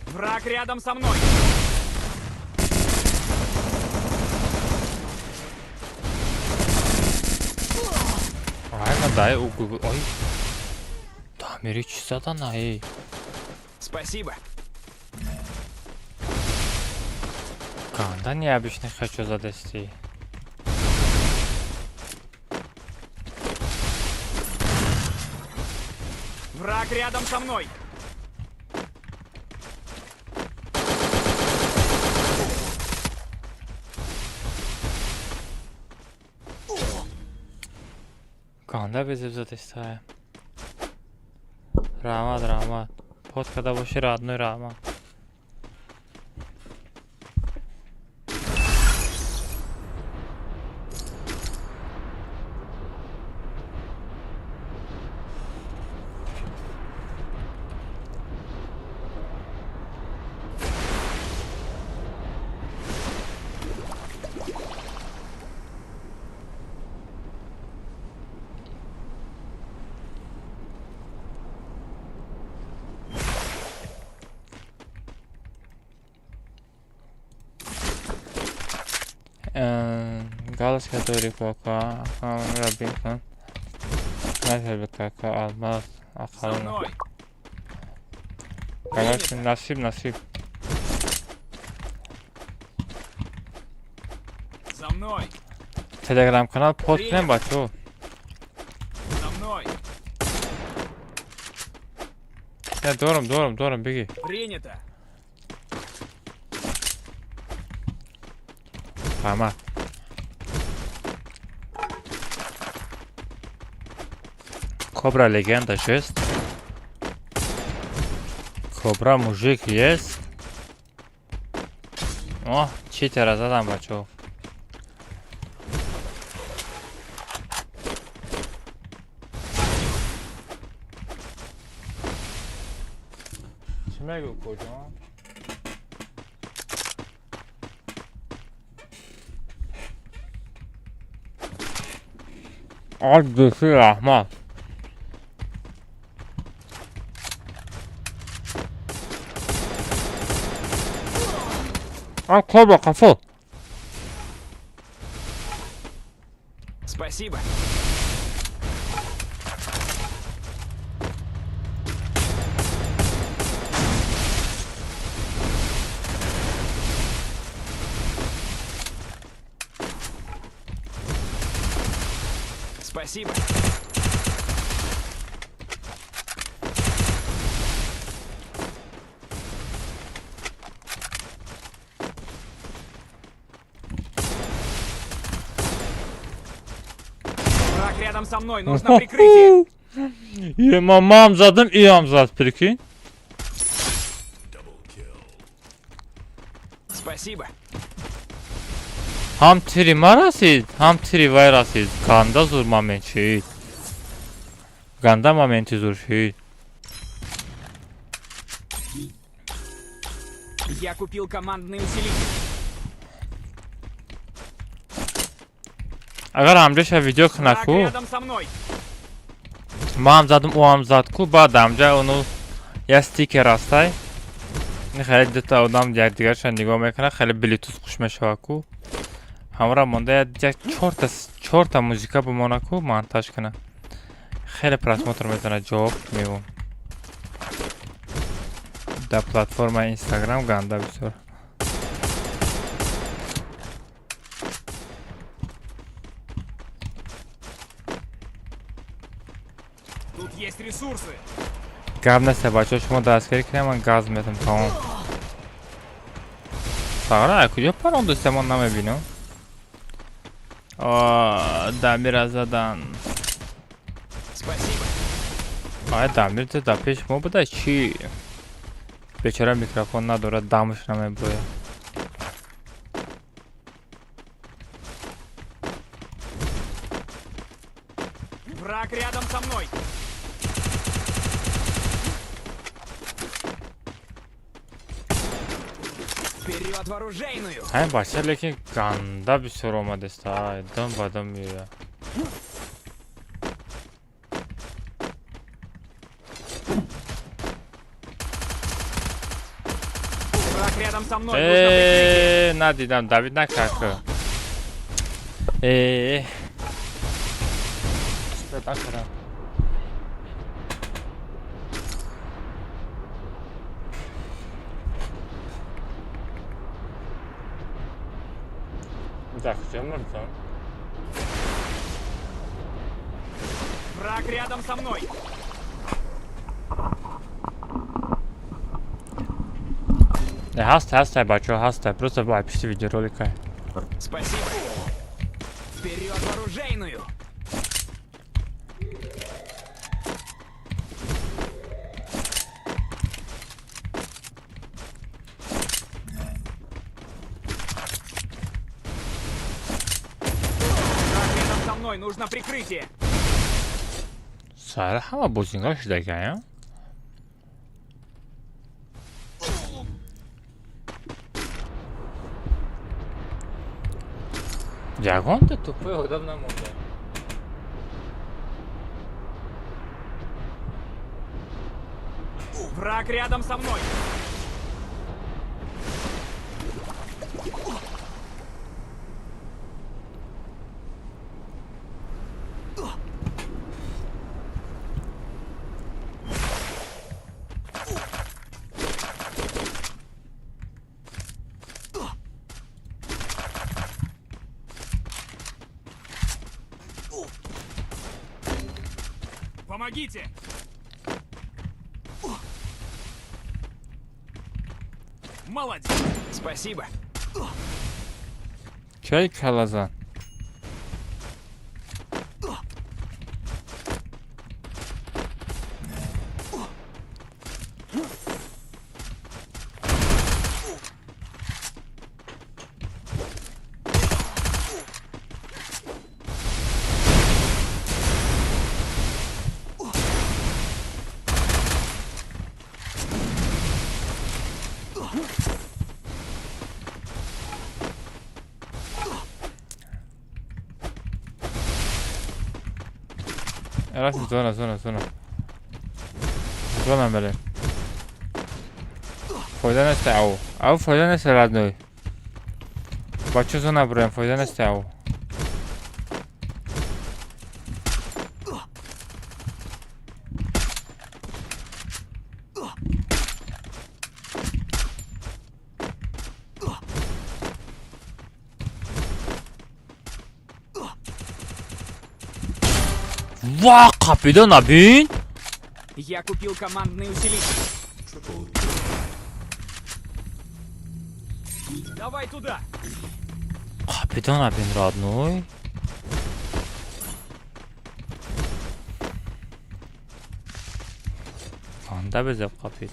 Враг рядом со мной. Aynen dayı o Google. Ay. Damir 300 zaten ay. Спасибо. Ganda необычный хочу задести. Враг рядом со мной. Ganda bizi задести. Рама. Вот когда вообще родной рама. Галас, который пока Робинсон. Назовем как алмаз, За охрана. мной. Короче, насип. За мной. Телеграм-канал постлем бачу. За мной. Я дором, беги. Принято. Ама. Кобра легенда 6. Кобра мужик есть. О, читера задам бачу. Чимегу кожа? Ардысы Ахмат. Кобра кафу. Спасибо. Спасибо. Враг рядом со мной, нужно прикрытие. Мамам zadım iyi amzat peki. Спасибо. Ham tri marasid, ham tri vayrasid. Ganda zur momenti. Ganda momenti zur şey. Я купил командный усилитель. Agar hamca şey video Враг kınaku. рядом со мной. Mam zadım o amzatku ba damca onu ya sticker astay. Ne خیلی دتا آدم دیگر شن نگاه میکنه خیلی بلوتوث خوش میشه کو همراه مونده یک چهار تا موزیکا بمونه کو مونتاژ کنه خیلی پراسموتر میزنه جواب میمون در پلتفرم اینستاگرام گنده بسیار Тут есть ресурсы. گرم نسته بچه شما دستگیری کنیم من گاز میتم تمام ساغره کجا پران دوسته من نمیبینم دمیر از زدن Спасибо. دمیر تو در پیش ما بوده چی بیچاره میکروفون نداره دمش نمیبویه Враг рядом со мной. Вперед в оружейную! همین بچه لیکن گنده بسیار آمده است ها. دم بدم میره. Враг рядом со мной! Нужно прикрытие! ندیدم دوید نکرد. صدا کردم. Враг рядом со мной! هست بچه ها هست. просто باید پیشتی ویدیو رولika. Спасибо! Вперед в оружейную! Враг рядом со мной! Нужно прикрытие! سهل همه بوزینگاه شده که جگان ده توپه آدم نمونده. Враг рядом со мной! Помогите! Молодец! Спасибо! چای کلازان رفتیم زونه بله فایده نسته او فایده نسته رد نوی بچه زونه برایم فایده نسته او Ва, капитан Абин! Я купил командный усилитель. Давай туда. Капитан Абин родной. Канда безеп капит.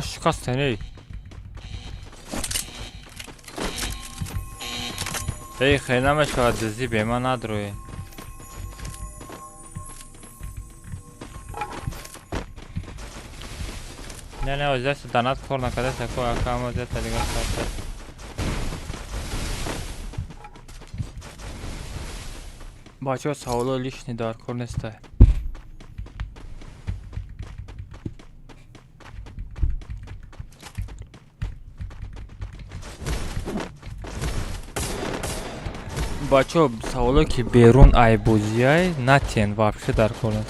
شکستن ای خیلی نمشود دزی به من ندروی نه از دست دانت کار نکده سکو اکا هم از دست دیگه کرده بچه ها سوالا لیش ندار کار نسته بچه سوالا که بیرون ای بوزی های نتین واپشه در کنه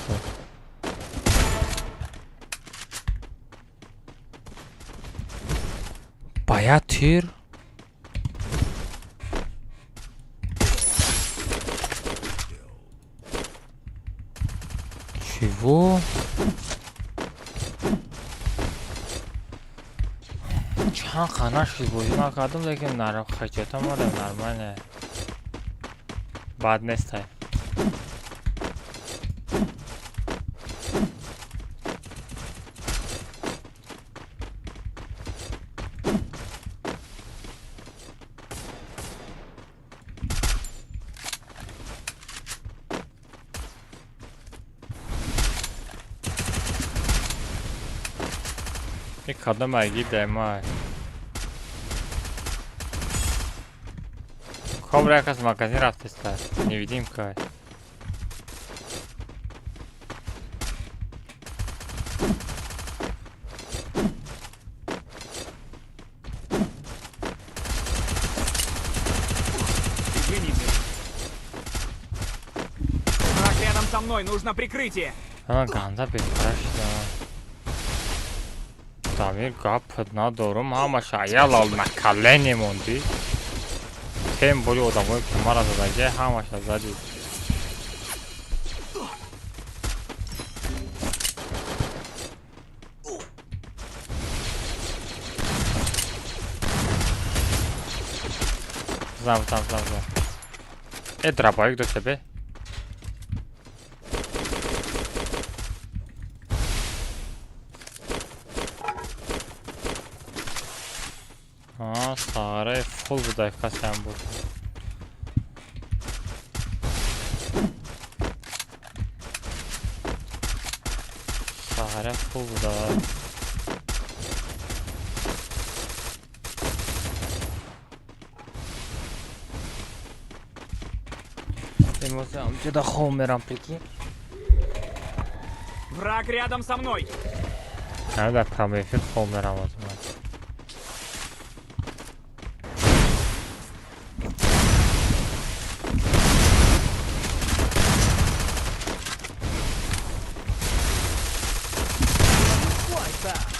باید تیر چیو چند خانهش بودی ما کردم لیکن نرم خیچت هم آره نرمانه بعد نیست یک کدام اگی دایما کابر یک از مغازین رفته است نویدیم که Извините. Враг рядом со мной, нужно прикрытие. اما گنده بهترش دامیر گپ ندارم همه شایل المکله نموندی تیم بولی آدمایی که مرا زدگه همه شا زدی زم ای درابایک داشته به ساره فول بوده کسی هم بود ساره فول بوده این موزه همچه دا خوب میرم پیکی Враг рядом со мной. همه در پرمیفیر خوب میرم از من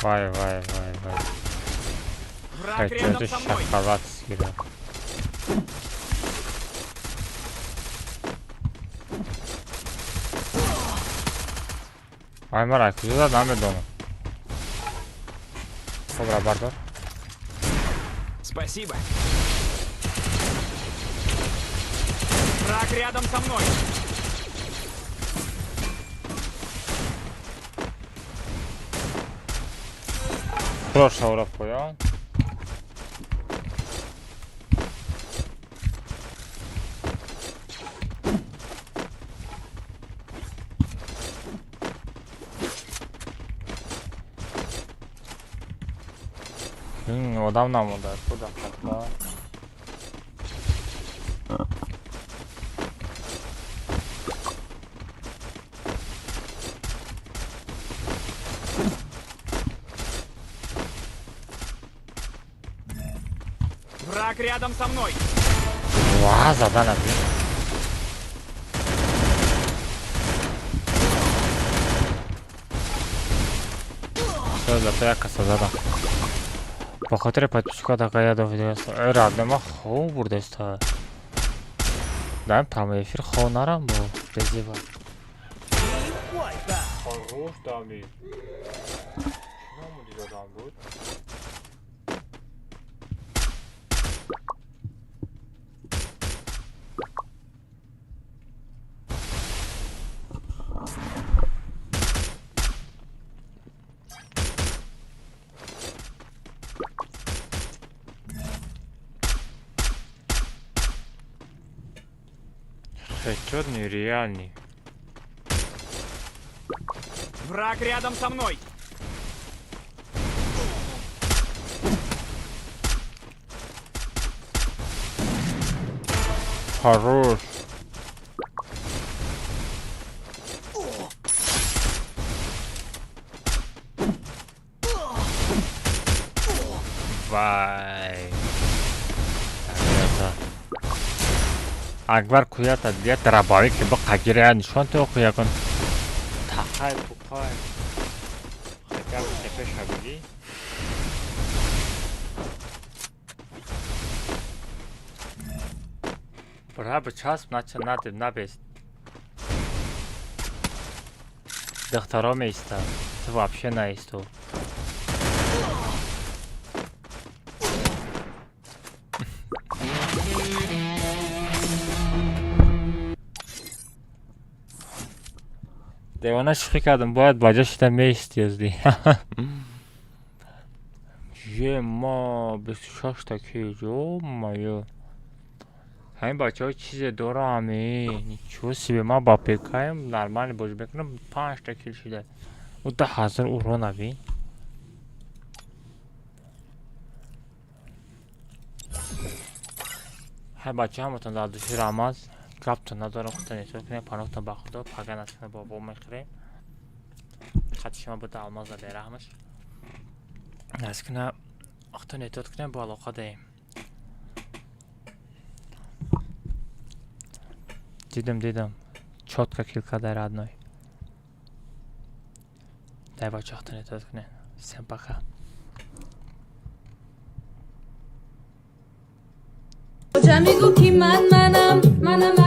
وای Враг خیلی рядом со мной. شکلات سیره وای مرا کجا داد نمیدونم خب را بردار Спасибо. Враг рядом со мной. Прошлый урок понял. Odam nam onda, kуда takla. Враг рядом со мной. Ва, задана, блин. Все, зато я коса задам. По خاطر подписчика такая доведется. Рад нема خوب برده است. دارم پرامه افیر خواه نرم با رزیبا. خروش دامی. نمودی دادم بود. Хэдшот нереальный. Враг рядом со мной. Хорош. Вай. اکبر کویا تا دیگه دربایی که با قگیره نشان تو کویا کن تخای بخوای خیلی تپش بگی برای به چسب نچه ندیم نبیست دخترها میسته تو вообще نیستو دیوانه شوخی کردم باید باجا شده میستی از دی یه ما 26 تا کیلو مایو همین بچه ها چیز داره همین چوسی به ما با پیکایم نرمال باش بکنم 5 تا کیل شده او 10,000 اورو نبین های بچه همتون در دوشی رمز گفتون ندارم خودتون نیتور کنیم پانوکتون با خدا پاگه نسکنه بابا میخوریم خطی شما بوده الماز در بیرحمش نسکنه خودتون نیتور کنیم با علاقه داریم دیدم четко кілька до родной. Дай бачок то не доткне. Всем пока. Hoca amigo que manam